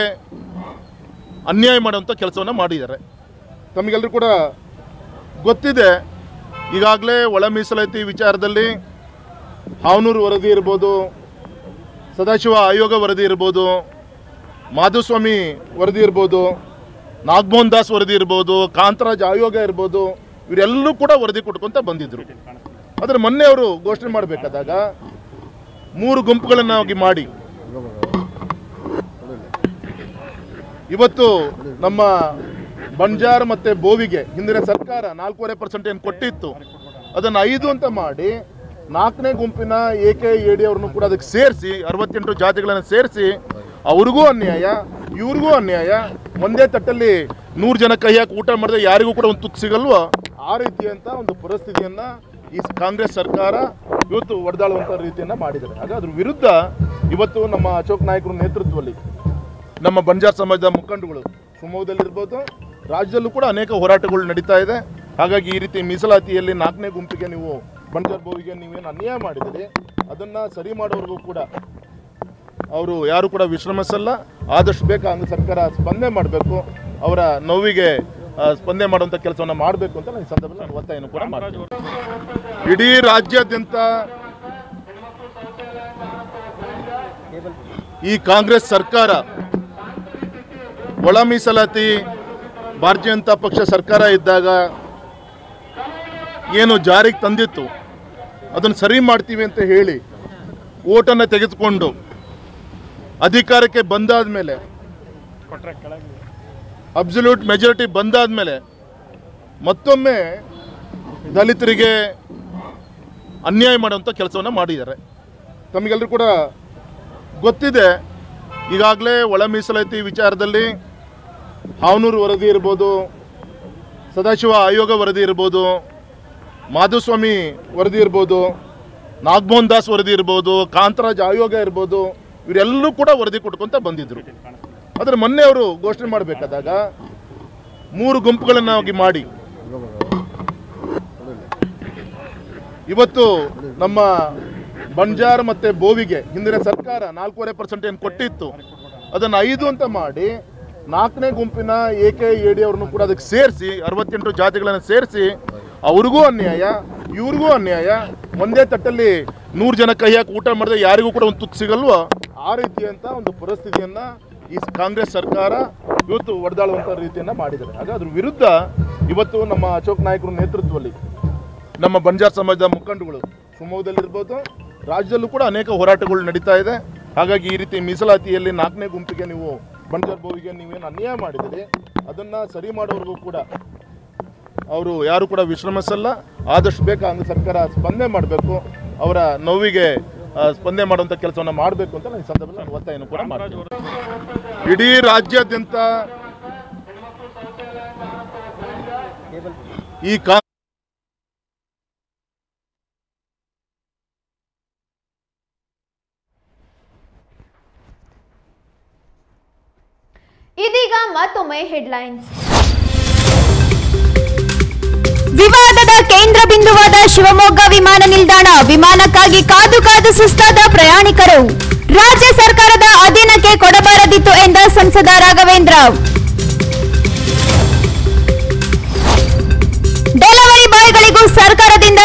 Speaker 3: ಅನ್ಯಾಯ ಮಾಡುವಂಥ ಕೆಲಸವನ್ನು ಮಾಡಿದ್ದಾರೆ. ತಮಗೆಲ್ಲರೂ ಕೂಡ ಗೊತ್ತಿದೆ. ಈಗಾಗಲೇ ಒಳ ಮೀಸಲಾತಿ ವಿಚಾರದಲ್ಲಿ ಹಾವನೂರು ವರದಿ ಇರ್ಬೋದು, ಸದಾಶಿವ ಆಯೋಗ ವರದಿ ಇರ್ಬೋದು, ಮಾಧುಸ್ವಾಮಿ ವರದಿ ಇರ್ಬೋದು, ನಾಗಮೋಹನ್ ದಾಸ್ ವರದಿ ಇರ್ಬೋದು, ಕಾಂತರಾಜ್ ಆಯೋಗ ಇರ್ಬೋದು, ಇವರೆಲ್ಲರೂ ಕೂಡ ವರದಿ ಕೊಟ್ಕೊತ ಬಂದಿದ್ದರು. ಆದರೆ ಮೊನ್ನೆ ಅವರು ಘೋಷಣೆ ಮಾಡಬೇಕಾದಾಗ 3 ಗುಂಪುಗಳನ್ನಾಗಿ ಮಾಡಿ ಇವತ್ತು ನಮ್ಮ ಬಂಜಾರ ಮತ್ತು ಬೋವಿಗೆ ಹಿಂದಿನ ಸರ್ಕಾರ 4.5% ಏನು ಕೊಟ್ಟಿತ್ತು ಅದನ್ನು 5 ಅಂತ ಮಾಡಿ 4ನೇ ಗುಂಪಿನ AKAD ಅವ್ರನ್ನು ಕೂಡ ಅದಕ್ಕೆ ಸೇರಿಸಿ 68 ಜಾತಿಗಳನ್ನು ಸೇರಿಸಿ ಅವ್ರಿಗೂ ಅನ್ಯಾಯ ಇವ್ರಿಗೂ ಅನ್ಯಾಯ. ಒಂದೇ ತಟ್ಟಲ್ಲಿ 100 ಜನ ಕೈ ಹಾಕಿ ಊಟ ಮಾಡಿದ್ರೆ ಯಾರಿಗೂ ಕೂಡ ಒಂದು ತುತ್ತು ಸಿಗಲ್ವೋ ಆ ರೀತಿಯಂಥ ಒಂದು ಪರಿಸ್ಥಿತಿಯನ್ನು ಈ ಕಾಂಗ್ರೆಸ್ ಸರ್ಕಾರ ಇವತ್ತು ಒಡೆದಾಳುವಂಥ ರೀತಿಯನ್ನು ಮಾಡಿದ್ದಾರೆ. ಹಾಗೆ ಅದ್ರ ವಿರುದ್ಧ ಇವತ್ತು ನಮ್ಮ ಅಶೋಕ್ ನಾಯ್ಕರ ನೇತೃತ್ವದಲ್ಲಿ ನಮ್ಮ ಬಂಜಾರ ಸಮಾಜದ ಮುಖಂಡಗಳು ಶಿವಮೊಗ್ಗದಲ್ಲಿರ್ಬೋದು, ರಾಜ್ಯದಲ್ಲೂ ಕೂಡ ಅನೇಕ ಹೋರಾಟಗಳು ನಡೀತಾ ಇದೆ. ಹಾಗಾಗಿ ಈ ರೀತಿ ಮೀಸಲಾತಿಯಲ್ಲಿ 4ನೇ ಗುಂಪಿಗೆ ನೀವು ಬಂಜಾರ ಬೋವಿಗೆ ನೀವೇನು ಅನ್ಯಾಯ ಮಾಡಿದಿರಿ ಅದನ್ನು ಸರಿ ಮಾಡೋವರೆಗೂ ಕೂಡ ಅವರು ಯಾರು ಕೂಡ ವಿಶ್ರಮಿಸಲ್ಲ. ಆದಷ್ಟು ಬೇಗ ಅಂಗ ಸರ್ಕಾರ ಸ್ಪಂದನೆ ಮಾಡಬೇಕು, ಅವರ ನೋವಿಗೆ ಸ್ಪಂದನೆ ಮಾಡುವಂಥ ಕೆಲಸವನ್ನು ಮಾಡಬೇಕು ಅಂತ ನಾನು ಈ ಸಂದರ್ಭದಲ್ಲಿ ನಾನು ಒತ್ತಾಯವನ್ನು ಕೂಡ ಮಾಡ್ತೀನಿ. ಇಡೀ ರಾಜ್ಯಾದ್ಯಂತ ಈ ಕಾಂಗ್ರೆಸ್ ಸರ್ಕಾರ ಒಳ ಮೀಸಲಾತಿ ಭಾರತೀಯ ಜನತಾ ಪಕ್ಷ ಸರ್ಕಾರ ಇದ್ದಾಗ ಏನು ಜಾರಿಗೆ ತಂದಿತ್ತು ಅದನ್ನು ಸರಿ ಮಾಡ್ತೀವಿ ಅಂತ ಹೇಳಿ ಓಟನ್ನು ತೆಗೆದುಕೊಂಡು ಅಧಿಕಾರಕ್ಕೆ ಬಂದಾದ ಮೇಲೆ, ಅಬ್ಸಲ್ಯೂಟ್ ಮೆಜಾರಿಟಿ ಬಂದಾದ ಮೇಲೆ ಮತ್ತೊಮ್ಮೆ ದಲಿತರಿಗೆ ಅನ್ಯಾಯ ಮಾಡುವಂಥ ಕೆಲಸವನ್ನು ಮಾಡಿದ್ದಾರೆ. ತಮಗೆಲ್ಲರೂ ಕೂಡ ಗೊತ್ತಿದೆ, ಈಗಾಗಲೇ ಒಳ ಮೀಸಲಾತಿ ವಿಚಾರದಲ್ಲಿ ಹಾವನೂರು ವರದಿ ಇರ್ಬೋದು, ಸದಾಶಿವ ಆಯೋಗ ವರದಿ ಇರ್ಬೋದು, ಮಾಧುಸ್ವಾಮಿ ವರದಿ ಇರ್ಬೋದು, ನಾಗಮೋಹನ್ ದಾಸ್ ವರದಿ ಇರ್ಬೋದು, ಕಾಂತರಾಜ್ ಆಯೋಗ ಇರ್ಬೋದು, ಇವರೆಲ್ಲರೂ ಕೂಡ ವರದಿ ಕೊಟ್ಕೊಂತ ಬಂದಿದ್ರು. ಆದರೆ ಮೊನ್ನೆ ಅವರು ಘೋಷಣೆ ಮಾಡಬೇಕಾದಾಗ 3 ಗುಂಪುಗಳನ್ನಾಗಿ ಮಾಡಿ ಇವತ್ತು ನಮ್ಮ ಬಂಜಾರ ಮತ್ತು ಬೋವಿಗೆ ಹಿಂದಿನ ಸರ್ಕಾರ 4.5% ಏನು ಕೊಟ್ಟಿತ್ತು ಅದನ್ನು 5 ಅಂತ ಮಾಡಿ 4ನೇ ಗುಂಪಿನ AKAD ಅವ್ರನ್ನು ಕೂಡ ಅದಕ್ಕೆ ಸೇರಿಸಿ 68 ಜಾತಿಗಳನ್ನು ಸೇರಿಸಿ ಅವ್ರಿಗೂ ಅನ್ಯಾಯ ಇವ್ರಿಗೂ ಅನ್ಯಾಯ. ಒಂದೇ ತಟ್ಟಲ್ಲಿ 100 ಜನ ಕೈ ಹಾಕಿ ಊಟ ಮಾಡಿದ್ರೆ ಯಾರಿಗೂ ಕೂಡ ಒಂದು ತುತ್ತು ಸಿಗಲ್ವೋ ಆ ರೀತಿಯಂಥ ಒಂದು ಪರಿಸ್ಥಿತಿಯನ್ನು ಈ ಕಾಂಗ್ರೆಸ್ ಸರ್ಕಾರ ಇವತ್ತು ಒಡೆದಾಳುವಂಥ ರೀತಿಯನ್ನು ಮಾಡಿದ್ದಾರೆ. ಹಾಗೆ ಅದ್ರ ವಿರುದ್ಧ ಇವತ್ತು ನಮ್ಮ ಅಶೋಕ್ ನಾಯ್ಕರ ನೇತೃತ್ವದಲ್ಲಿ ನಮ್ಮ ಬಂಜಾರ ಸಮಾಜದ ಮುಖಂಡಗಳು ಶಿವಮೊಗ್ಗದಲ್ಲಿರ್ಬೋದು, ರಾಜ್ಯದಲ್ಲೂ ಕೂಡ ಅನೇಕ ಹೋರಾಟಗಳು ನಡೀತಾ ಇದೆ. ಹಾಗಾಗಿ ಈ ರೀತಿ ಮೀಸಲಾತಿಯಲ್ಲಿ 4ನೇ ಗುಂಪಿಗೆ ನೀವು ಬಂಜಾರ ಬೋವಿಗೆ ನೀವೇನು ಅನ್ಯಾಯ ಮಾಡಿದಿರಿ ಅದನ್ನು ಸರಿ ಮಾಡೋವರೆಗೂ ಕೂಡ ಅವರು ಯಾರು ಕೂಡ ವಿಶ್ರಮಿಸಲ್ಲ. ಆದಷ್ಟು ಬೇಗ ಅಂಗ ಸರ್ಕಾರ ಸ್ಪಂದನೆ ಮಾಡಬೇಕು, ಅವರ ನೋವಿಗೆ ಸ್ಪಂದನೆ ಮಾಡುವಂಥ ಕೆಲಸವನ್ನು ಮಾಡಬೇಕು ಅಂತ ನಾನು ಈ ಸಂದರ್ಭದಲ್ಲಿ ನಾನು ಒತ್ತಾಯವನ್ನು ಕೂಡ ಮಾಡ್ತೀನಿ. ಇಡೀ ರಾಜ್ಯಾದ್ಯಂತ ಈ
Speaker 1: ಇದೀಗ ಮತ್ತೊಮ್ಮೆ ಹೆಡ್ಲೈನ್ಸ್. ವಿವಾದದ ಕೇಂದ್ರ ಬಿಂದುವಾದ ಶಿವಮೊಗ್ಗ ವಿಮಾನ ನಿಲ್ದಾಣ, ವಿಮಾನಕ್ಕಾಗಿ ಕಾದು ಕಾದು ಸುಸ್ತಾದ ಪ್ರಯಾಣಿಕರು. ರಾಜ್ಯ ಸರ್ಕಾರದ ಅಧೀನಕ್ಕೆ ಕೊಡಬಾರದಿತ್ತು ಎಂದ ಸಂಸದ ರಾಘವೇಂದ್ರ. ಡೆಲಿವರಿ ಬಾಯ್ಗಳಿಗೂ ಸರ್ಕಾರದಿಂದ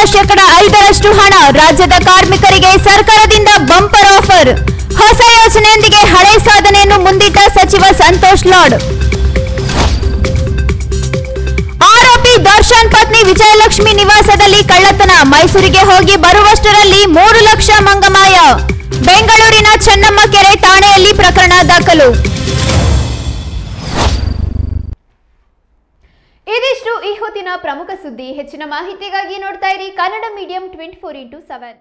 Speaker 1: 5% ಹಣ, ರಾಜ್ಯದ ಕಾರ್ಮಿಕರಿಗೆ ಸರ್ಕಾರದಿಂದ ಬಂಪರ್ ಆಫರ್. ಹೊಸ ಯೋಜನೆಯೊಂದಿಗೆ ಹಳೆ ಸಾಧನೆಯನ್ನು ಮುಂದಿಟ್ಟ ಸಚಿವ ಸಂತೋಷ್ ಲಾಡ್. ಆರೋಪಿ ದರ್ಶನ್ ಪತ್ನಿ ವಿಜಯಲಕ್ಷ್ಮಿ ನಿವಾಸದಲ್ಲಿ ಕಳ್ಳತನ, ಮೈಸೂರಿಗೆ ಹೋಗಿ ಬರುವಷ್ಟರಲ್ಲಿ 3 ಲಕ್ಷ ಮಂಗಮಾಯ. ಬೆಂಗಳೂರಿನ ಚೆನ್ನಮ್ಮ ಕೆರೆ ಠಾಣೆಯಲ್ಲಿ ಪ್ರಕರಣ ದಾಖಲು. ಇದಿಷ್ಟು ಈ ಹೊತ್ತಿನ ಪ್ರಮುಖ ಸುದ್ದಿ. ಹೆಚ್ಚಿನ ಮಾಹಿತಿಗಾಗಿ ನೋಡ್ತಾ ಇರಿ ಕನ್ನಡ ಮೀಡಿಯಂ 24x7.